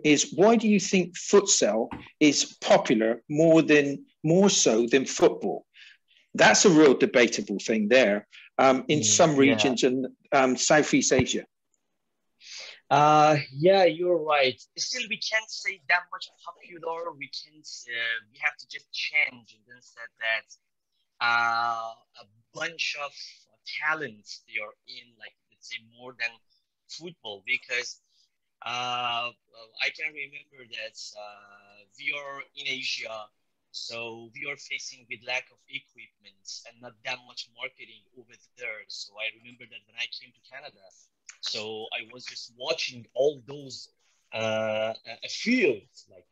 Is why do you think futsal is popular more so than football? That's a real debatable thing there in some regions in Southeast Asia. Yeah, you're right. Still, we can't say that much popular. We can't. We have to just change and then say that a bunch of talents they are in, like let's say more than football, because I can remember that we are in Asia, so we are facing with lack of equipment and not that much marketing over there. So I remember that when I came to Canada. So I was just watching all those fields, like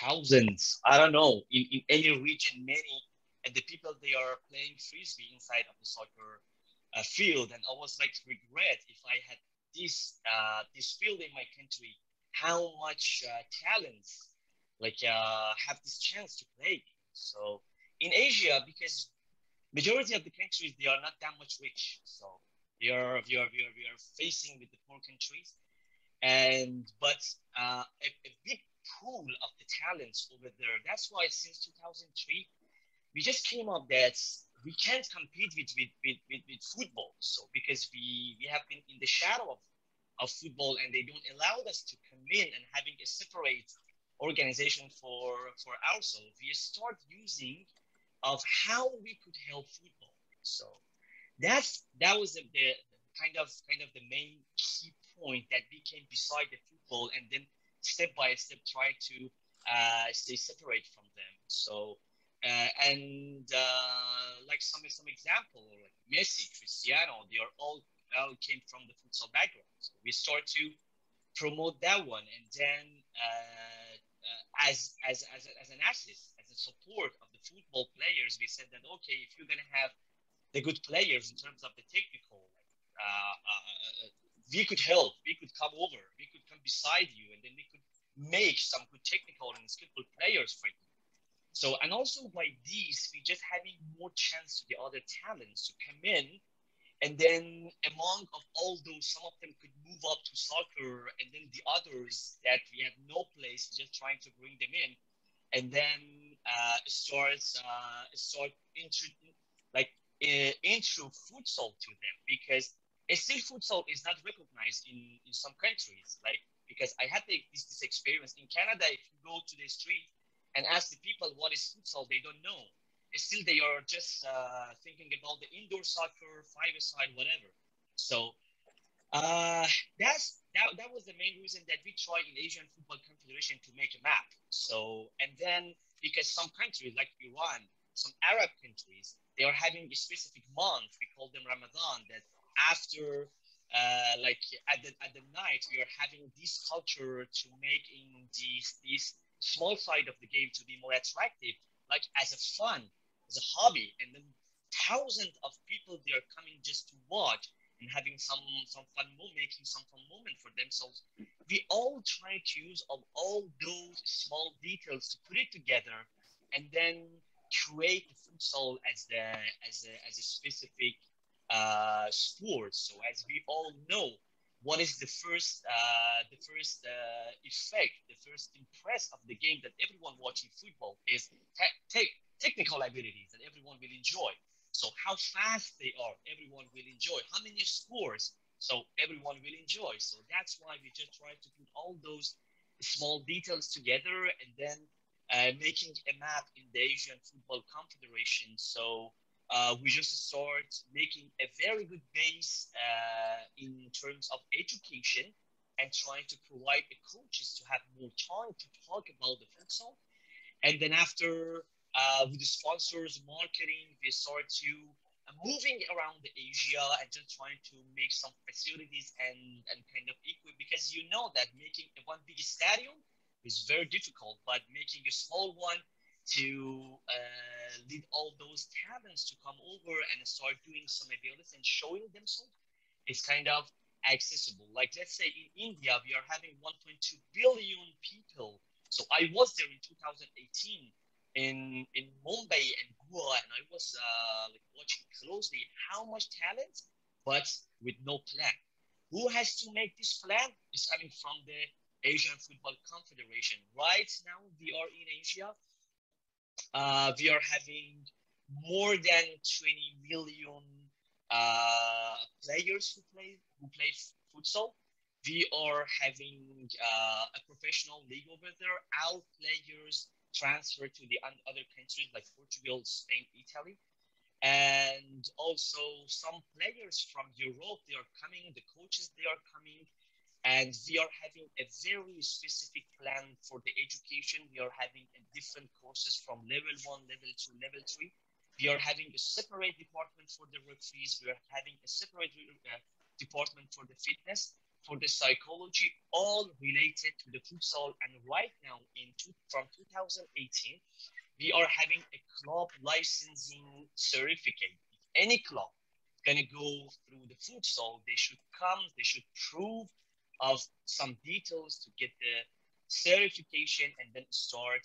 thousands, I don't know, in any region, many, and the people, they are playing frisbee inside of the soccer field. And I was like, regret if I had this field in my country, how much talents like have this chance to play. So in Asia, because majority of the countries, they are not that much rich. So we are facing with the poor countries, but a big pool of the talents over there. That's why since 2003, we just came up that we can't compete with football. So because we have been in the shadow of football, and they don't allow us to come in and having a separate organization for ourselves, we start using of how we could help football. So that was the kind of the main key point that became beside the football, and then step by step try to stay separate from them. So like some example, like Messi, Cristiano, they are all came from the futsal background. So we start to promote that one, and then as an assist, as a support of the football players, we said that okay, if you're gonna have the good players in terms of the technical, we could help, we could come over, we could come beside you, and then we could make some good technical and skillful players for you. So, and also by these, we just having more chance to the other talents to come in, and then among of all those, some of them could move up to soccer, and then the others that we have no place, just trying to bring them in, and then start intro futsal to them, because still futsal is not recognized in some countries. Like, because I had this experience in Canada, if you go to the street and ask the people what is futsal, they don't know. Still, they are just thinking about the indoor soccer, five-a-side, whatever. So that was the main reason that we tried in Asian Football Confederation to make a map. So, and then because some countries like Iran, some Arab countries, they are having a specific month. We call them Ramadan. That after like at the night, we are having this culture to making this small side of the game to be more attractive, like as a fun, as a hobby, and then thousands of people they are coming just to watch and having some fun moment, making some fun moment for themselves. We all try to use all those small details to put it together, and then create the futsal as a specific sport. So as we all know, what is the first effect, the first impress of the game that everyone watching football is technical abilities that everyone will enjoy. So how fast they are, everyone will enjoy. How many scores, so everyone will enjoy. So that's why we just try to put all those small details together, and then making a map in the Asian Football Confederation. So we just start making a very good base in terms of education, and trying to provide the coaches to have more time to talk about the futsal. And then after, with the sponsors, marketing, we start to moving around the Asia and just trying to make some facilities and kind of equip, because you know that making one big stadium is very difficult, but making a small one to lead all those talents to come over and start doing some abilities and showing themselves is kind of accessible. Like, let's say in India, we are having 1.2 billion people. So I was there in 2018 in Mumbai and Goa, and I was like watching closely how much talent, but with no plan. Who has to make this plan is coming from the Asian Football Confederation. Right now, we are in Asia. We are having more than 20 million players who play futsal. We are having a professional league over there. Our players transfer to the other countries like Portugal, Spain, Italy. And also some players from Europe, they are coming, the coaches, they are coming. And we are having a very specific plan for the education. We are having a different courses from level 1, level 2, level 3. We are having a separate department for the referees. We are having a separate department for the fitness, for the psychology, all related to the futsal. And right now, from 2018, we are having a club licensing certificate. If any club is going to go through the futsal, they should prove of some details to get the certification, and then start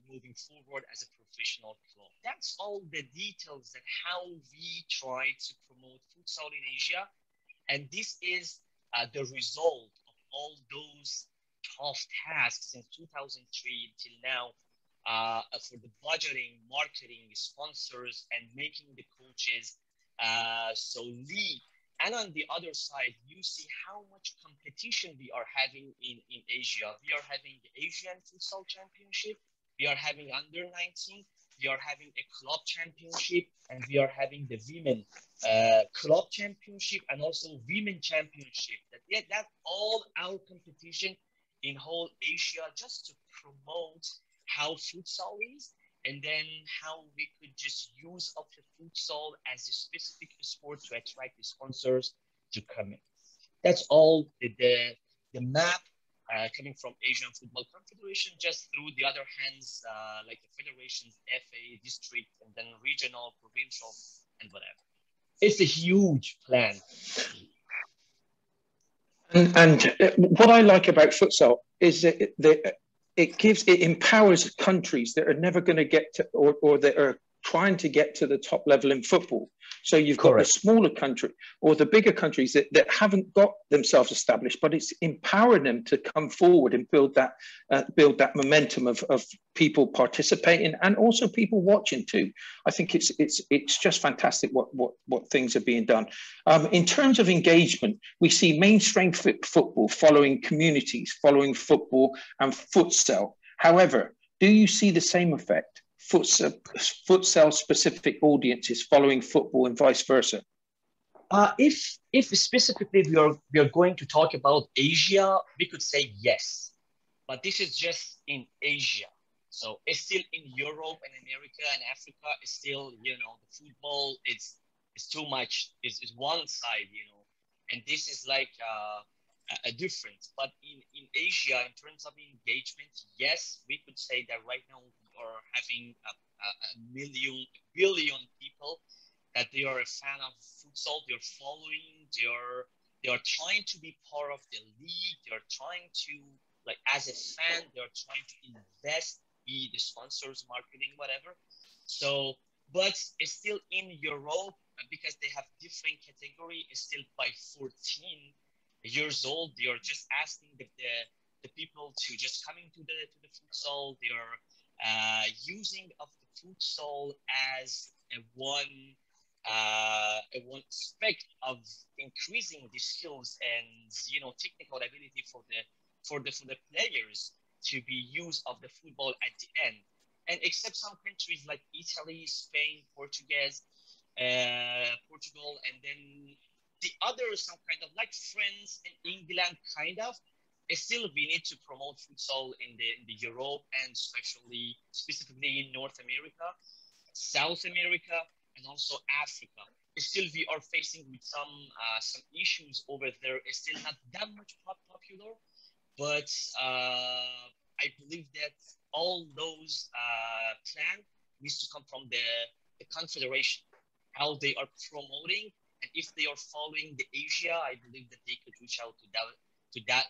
moving forward as a professional club. That's all the details that how we try to promote futsal in Asia. And this is the result of all those tough tasks since 2003 till now, for the budgeting, marketing, sponsors, and making the coaches so lead. And on the other side, you see how much competition we are having in Asia. We are having the Asian Futsal Championship. We are having under 19. We are having a club championship, and we are having the women club championship, and also women championship. That's all our competition in whole Asia, just to promote how futsal is, and then how we could just use of the futsal as a specific sport to attract the sponsors to come in. That's all the map coming from Asian Football Confederation, just through the other hands, like the federations, FA, district, and then regional, provincial, and whatever. It's a huge plan. And what I like about futsal is that it empowers countries that are never going to get to, or that are trying to get to the top level in football. So you've got the smaller country or the bigger countries that haven't got themselves established, but it's empowering them to come forward and build that momentum of people participating and also people watching too. I think it's just fantastic what things are being done. In terms of engagement, we see mainstream football following communities, following football and futsal. However, do you see the same effect? Futsal specific audiences following football and vice versa? If specifically we are going to talk about Asia, we could say yes, but this is just in Asia. So it's still in Europe and America and Africa. It's still, the football. It's too much. It's one side, and this is like a difference. But in Asia, in terms of engagement, yes, we could say that right now we are having a billion people that they are a fan of futsal. They're following. They are trying to be part of the league. They're trying to, like, as a fan, they're trying to invest, be the sponsors, marketing, whatever. So, but it's still in Europe because they have different category. It's still by 14 years old. They are just asking the people to just coming to the futsal. They are using of the futsal as a one aspect of increasing the skills and technical ability for the players to be used of the football at the end. And except some countries like Italy, Spain, Portugal, and then the others, some kind of like France and England, kind of. Still, we need to promote futsal in the Europe and specifically in North America, South America, and also Africa. Still, we are facing with some issues over there. It's still not that much popular, but I believe that all those plans needs to come from the confederation, how they are promoting, and if they are following the Asia, I believe that they could reach out to that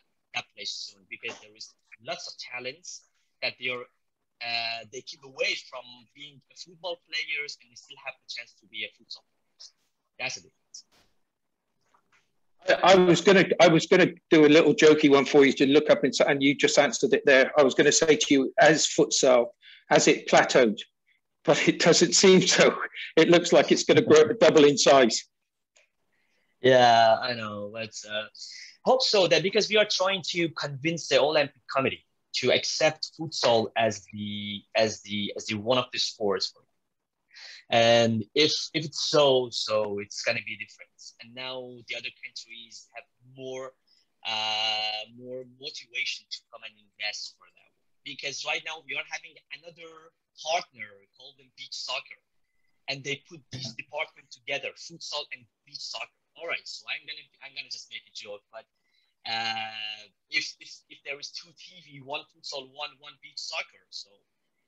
place soon, because there is lots of talents that they keep away from being football players, and they still have the chance to be a futsal players. That's a difference. I was gonna do a little jokey one for you to look up and you just answered it there. I was going to say to you, as futsal, has it plateaued? But it doesn't seem so. It looks like it's going to grow double in size. Yeah, I know. Let's hope so, that because we are trying to convince the Olympic Committee to accept futsal as the one of the sports for them. And if it's so it's gonna be different. And now the other countries have more motivation to come and invest for that. Because right now we are having another partner called the beach soccer, and they put this department together, futsal and beach soccer. All right, so I'm gonna just make a joke, but if there is two TV, one futsal, one beach soccer, so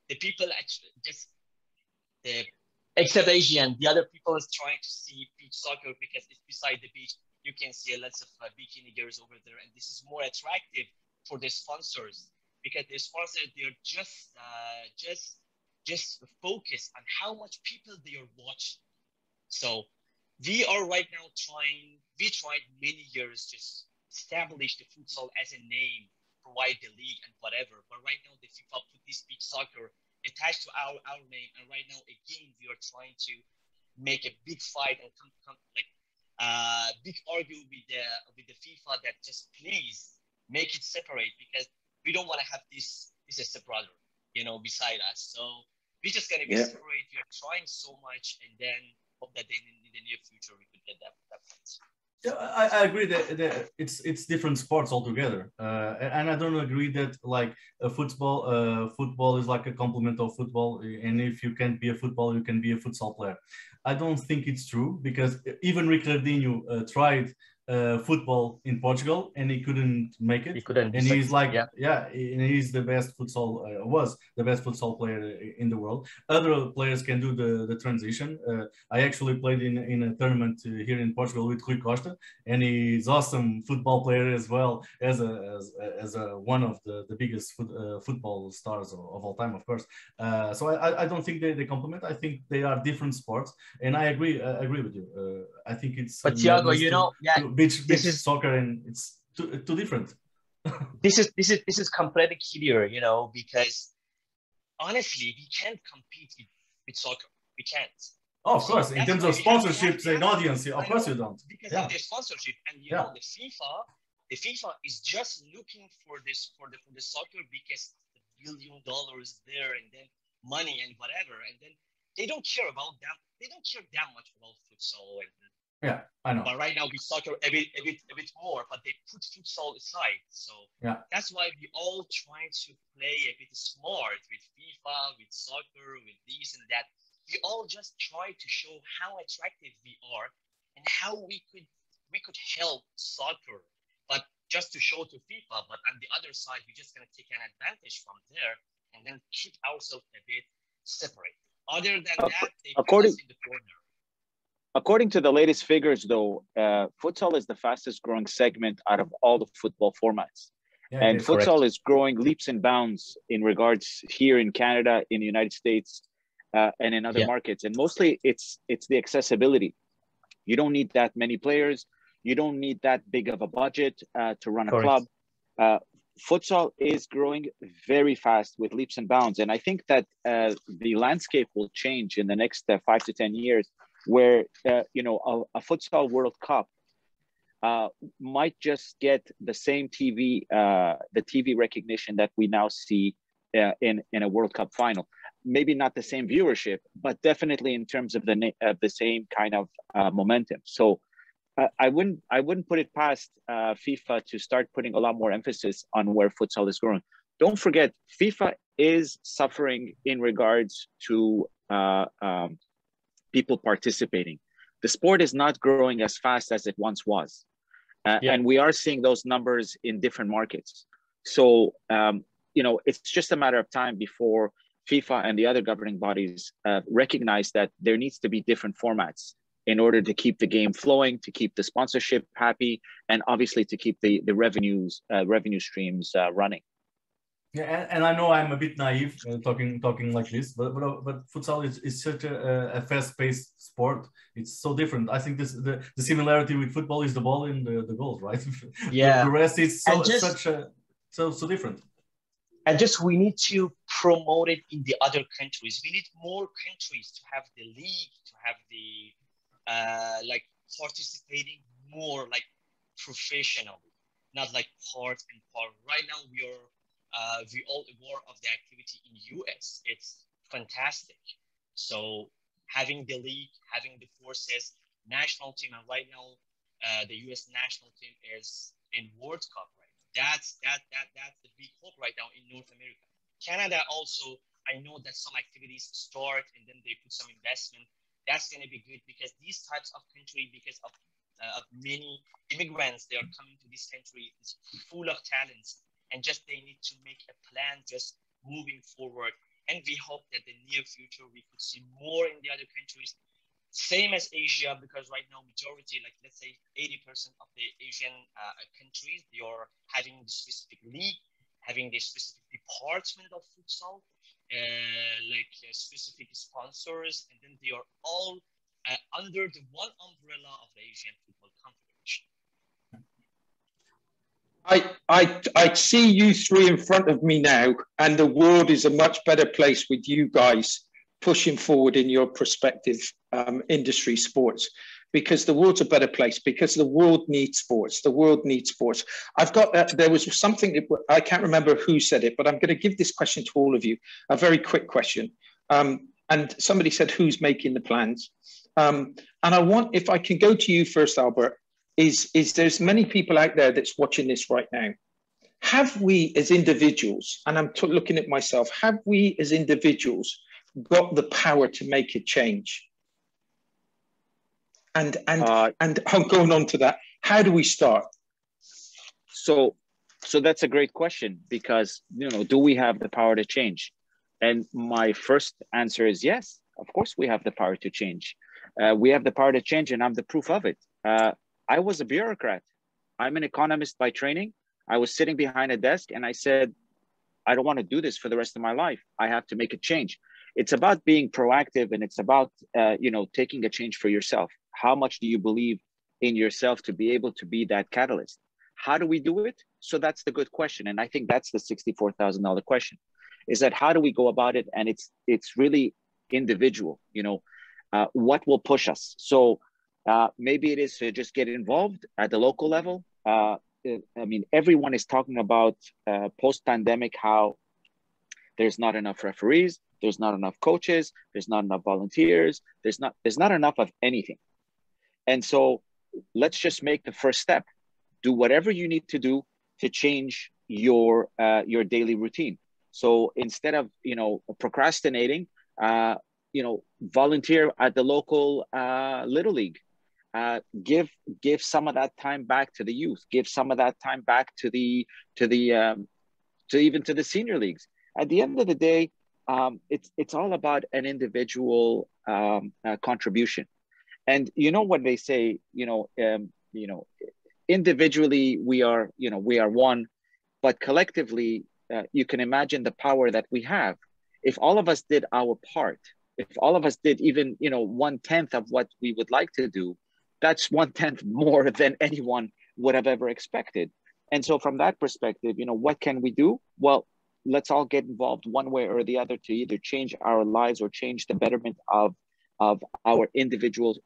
the people actually just except Asian, the other people is trying to see beach soccer because it's beside the beach. You can see lots of bikini girls over there, and this is more attractive for the sponsors, because the sponsors, they're just focus on how much people they are watching. So we are right now we tried many years just establish the futsal as a name, provide the league and whatever. But right now the FIFA put this beach soccer attached to our name, and right now again we are trying to make a big fight and big argue with the FIFA that just please make it separate, because we don't want to have this as a brother, beside us. So we're just gonna be separate. We are trying so much, and then hope that in the near future we could get that place. Yeah, I agree that it's different sports altogether, and I don't agree that like a football is like a complement of football, and if you can't be a football, you can be a futsal player. I don't think it's true because even Ricardinho tried football in Portugal and he couldn't make it. He couldn't. And he's like, yeah, and he's the best was the best futsal player in the world. Other players can do the transition. I actually played in a tournament here in Portugal with Rui Costa, and he's awesome football player as well as a one of the biggest football stars of all time, of course. So I don't think they complement. I think they are different sports, and I agree with you. I think it's. But Thiago, you know, beach soccer, and it's too different. this is completely clear, you know, because honestly, we can't compete with soccer. We can't. Oh, of course, in terms of sponsorships and audience, of course you don't. Because of the sponsorship, and you know, the FIFA is just looking for this for the soccer because the $1 billion there, and then money and whatever, and then they don't care about that. They don't care that much about futsal and. Yeah, I know. But right now we soccer a bit more, but they put futsal aside. So that's why we all trying to play a bit smart with FIFA, with soccer, with this and that. We all just try to show how attractive we are and how we could help soccer, but just to show to FIFA. But on the other side, we're just gonna take an advantage from there and then keep ourselves a bit separate. Other than that, they put us in the corner. According to the latest figures, though, futsal is the fastest growing segment out of all the football formats. Yeah, and futsal is growing leaps and bounds in regards here in Canada, in the United States, and in other markets. And mostly it's the accessibility. You don't need that many players. You don't need that big of a budget to run a club. Futsal is growing very fast with leaps and bounds. And I think that the landscape will change in the next 5 to 10 years, where you know, a futsal World Cup might just get the same the TV recognition that we now see in a World Cup final. Maybe not the same viewership, but definitely in terms of the same kind of momentum. So I wouldn't put it past FIFA to start putting a lot more emphasis on where futsal is growing. Don't forget, FIFA is suffering in regards to people participating. The sport is not growing as fast as it once was. And we are seeing those numbers in different markets. So, you know, it's just a matter of time before FIFA and the other governing bodies recognize that there needs to be different formats in order to keep the game flowing, to keep the sponsorship happy, and obviously to keep the revenue streams running. Yeah, and I know I'm a bit naive talking like this, but futsal is such a fast-paced sport. It's so different. I think the similarity with football is the ball and the goals, right? Yeah. The rest is so different. And just we need to promote it in the other countries. We need more countries to have the league, to have the like participating more like professionally, not like part and part. Right now we all aware of the activity in US. It's fantastic. So having the league, having the forces, national team, and right now the US national team is in World Cup right now. That's the big hope right now in North America. Canada also, I know that some activities start and then they put some investment. That's going to be good because these types of country, because of many immigrants, they are coming to this country. It's full of talents, and just they need to make a plan, just moving forward. And we hope that in the near future we could see more in the other countries, same as Asia, because right now majority, like let's say 80% of the Asian countries, they are having the specific league, having the specific department of futsal. Specific sponsors, and then they are all under the one umbrella of the Asian Football Confederation. I see you three in front of me now, and the world is a much better place with you guys pushing forward in your prospective industry sports, because the world's a better place, because the world needs sports. The world needs sports. I've got that. There was something, I can't remember who said it, but I'm going to give this question to all of you, a very quick question. And somebody said, who's making the plans? And I want, if I can go to you first, Albert, is there's many people out there that's watching this right now. Have we as individuals, and I'm looking at myself, have we as individuals got the power to make a change? And I'm going on to that. How do we start? So that's a great question, because, you know, do we have the power to change? And my first answer is yes, of course we have the power to change. We have the power to change, and I'm the proof of it. I was a bureaucrat. I'm an economist by training. I was sitting behind a desk and I said, I don't want to do this for the rest of my life. I have to make a change. It's about being proactive, and it's about, you know, taking a change for yourself. How much do you believe in yourself to be able to be that catalyst? How do we do it? So that's the good question. And I think that's the $64,000 question, is that how do we go about it? And it's really individual, you know, what will push us? So maybe it is to just get involved at the local level. I mean, everyone is talking about post-pandemic, how there's not enough referees, there's not enough coaches, there's not enough volunteers, there's not enough of anything. And so let's just make the first step. Do whatever you need to do to change your daily routine. So instead of, you know, procrastinating, you know, volunteer at the local Little League. Give some of that time back to the youth. Give some of that time back to even the senior leagues. At the end of the day, it's all about an individual contribution. And you know what they say, individually we are one, but collectively you can imagine the power that we have. If all of us did our part, if all of us did even 1/10 of what we would like to do, that's 1/10 more than anyone would have ever expected. And so from that perspective, what can we do? Well, let's all get involved one way or the other to either change our lives or change the betterment of our individual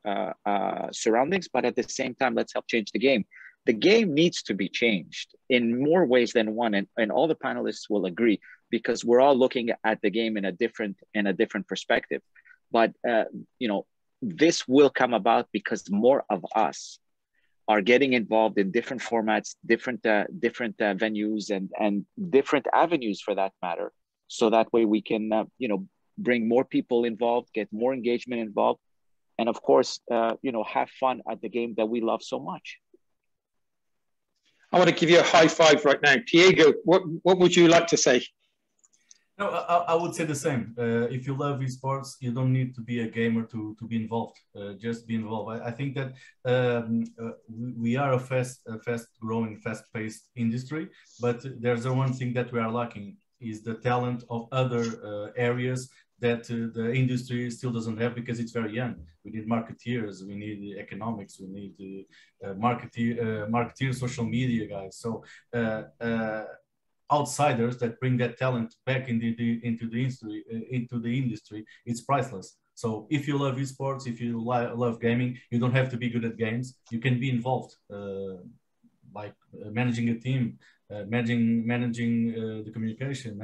surroundings. But at the same time, let's help change the game. The game needs to be changed in more ways than one. And all the panelists will agree, because we're all looking at the game in a different perspective. But, this will come about because more of us are getting involved in different formats, different venues and different avenues for that matter. So that way we can, bring more people involved, get more engagement involved, and of course, have fun at the game that we love so much. I want to give you a high five right now. Diego, what would you like to say? No, I would say the same. If you love esports, you don't need to be a gamer to be involved. Just be involved. I think that we are a fast-growing, fast-paced industry, but there's the one thing that we are lacking is the talent of other areas that the industry still doesn't have because it's very young. We need marketeers, we need economics, we need marketeers, social media guys. So outsiders that bring that talent back into the industry, it's priceless. So if you love esports, if you love gaming, you don't have to be good at games. You can be involved, like managing a team, managing the communication,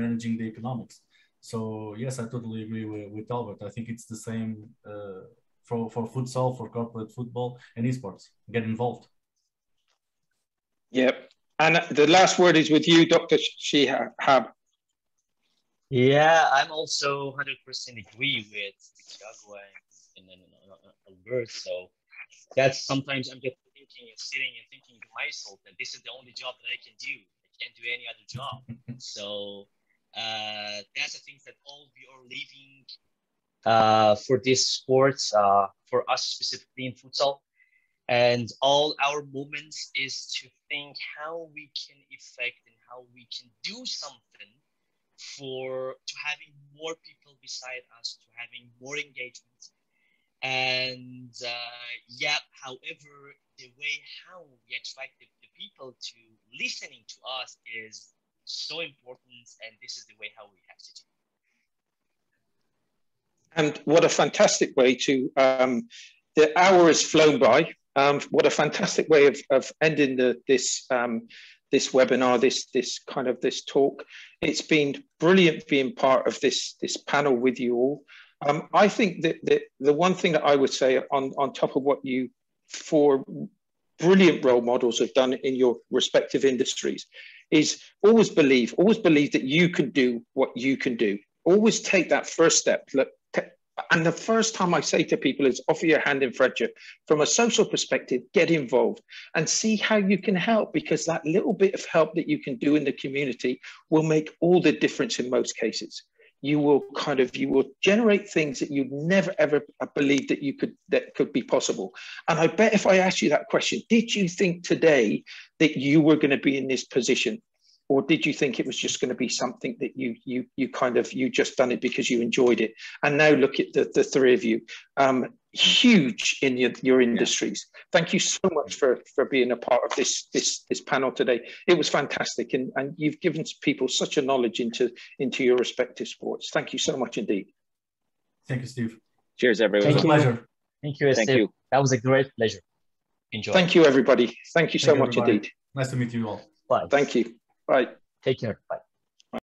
managing the economics. So yes, I totally agree with Albert. I think it's the same for futsal, for corporate football and esports. Get involved. Yep. And the last word is with you, Dr. Shihab. Yeah, I'm also 100% agree with Thiago and Albert. So that's sometimes I'm just sitting and thinking to myself that this is the only job that I can do. I can't do any other job. So that's the things that all we are living for this sports, for us specifically in futsal. And all our moments is to think how we can affect and how we can do something to having more people beside us, to having more engagement. And however, the way how we attract the people to listening to us is so important, and this is the way how we have to do. And what a fantastic way to, the hour has flown by. What a fantastic way of ending this webinar, this talk. It's been brilliant being part of this panel with you all. I think that the one thing that I would say on top of what you four brilliant role models have done in your respective industries is always believe that you can do what you can do. Always take that first step. Look, and the first time I say to people is offer your hand in friendship. From a social perspective, get involved and see how you can help, because that little bit of help that you can do in the community will make all the difference in most cases. You will generate things that you never ever believed that could be possible. And I bet if I asked you that question, did you think today that you were going to be in this position? Or did you think it was just going to be something that you just done it because you enjoyed it? And now look at the three of you, huge in your industries. Thank you so much for being a part of this panel today. It was fantastic, and you've given people such a knowledge into your respective sports. Thank you so much indeed. Thank you, Steve. Cheers, everyone. It was a pleasure. Thank you, Steve. Thank you. That was a great pleasure. Enjoy. Thank you, everybody. Thank you so much indeed. Nice to meet you all. Bye. Thank you. Bye. Take care. Bye.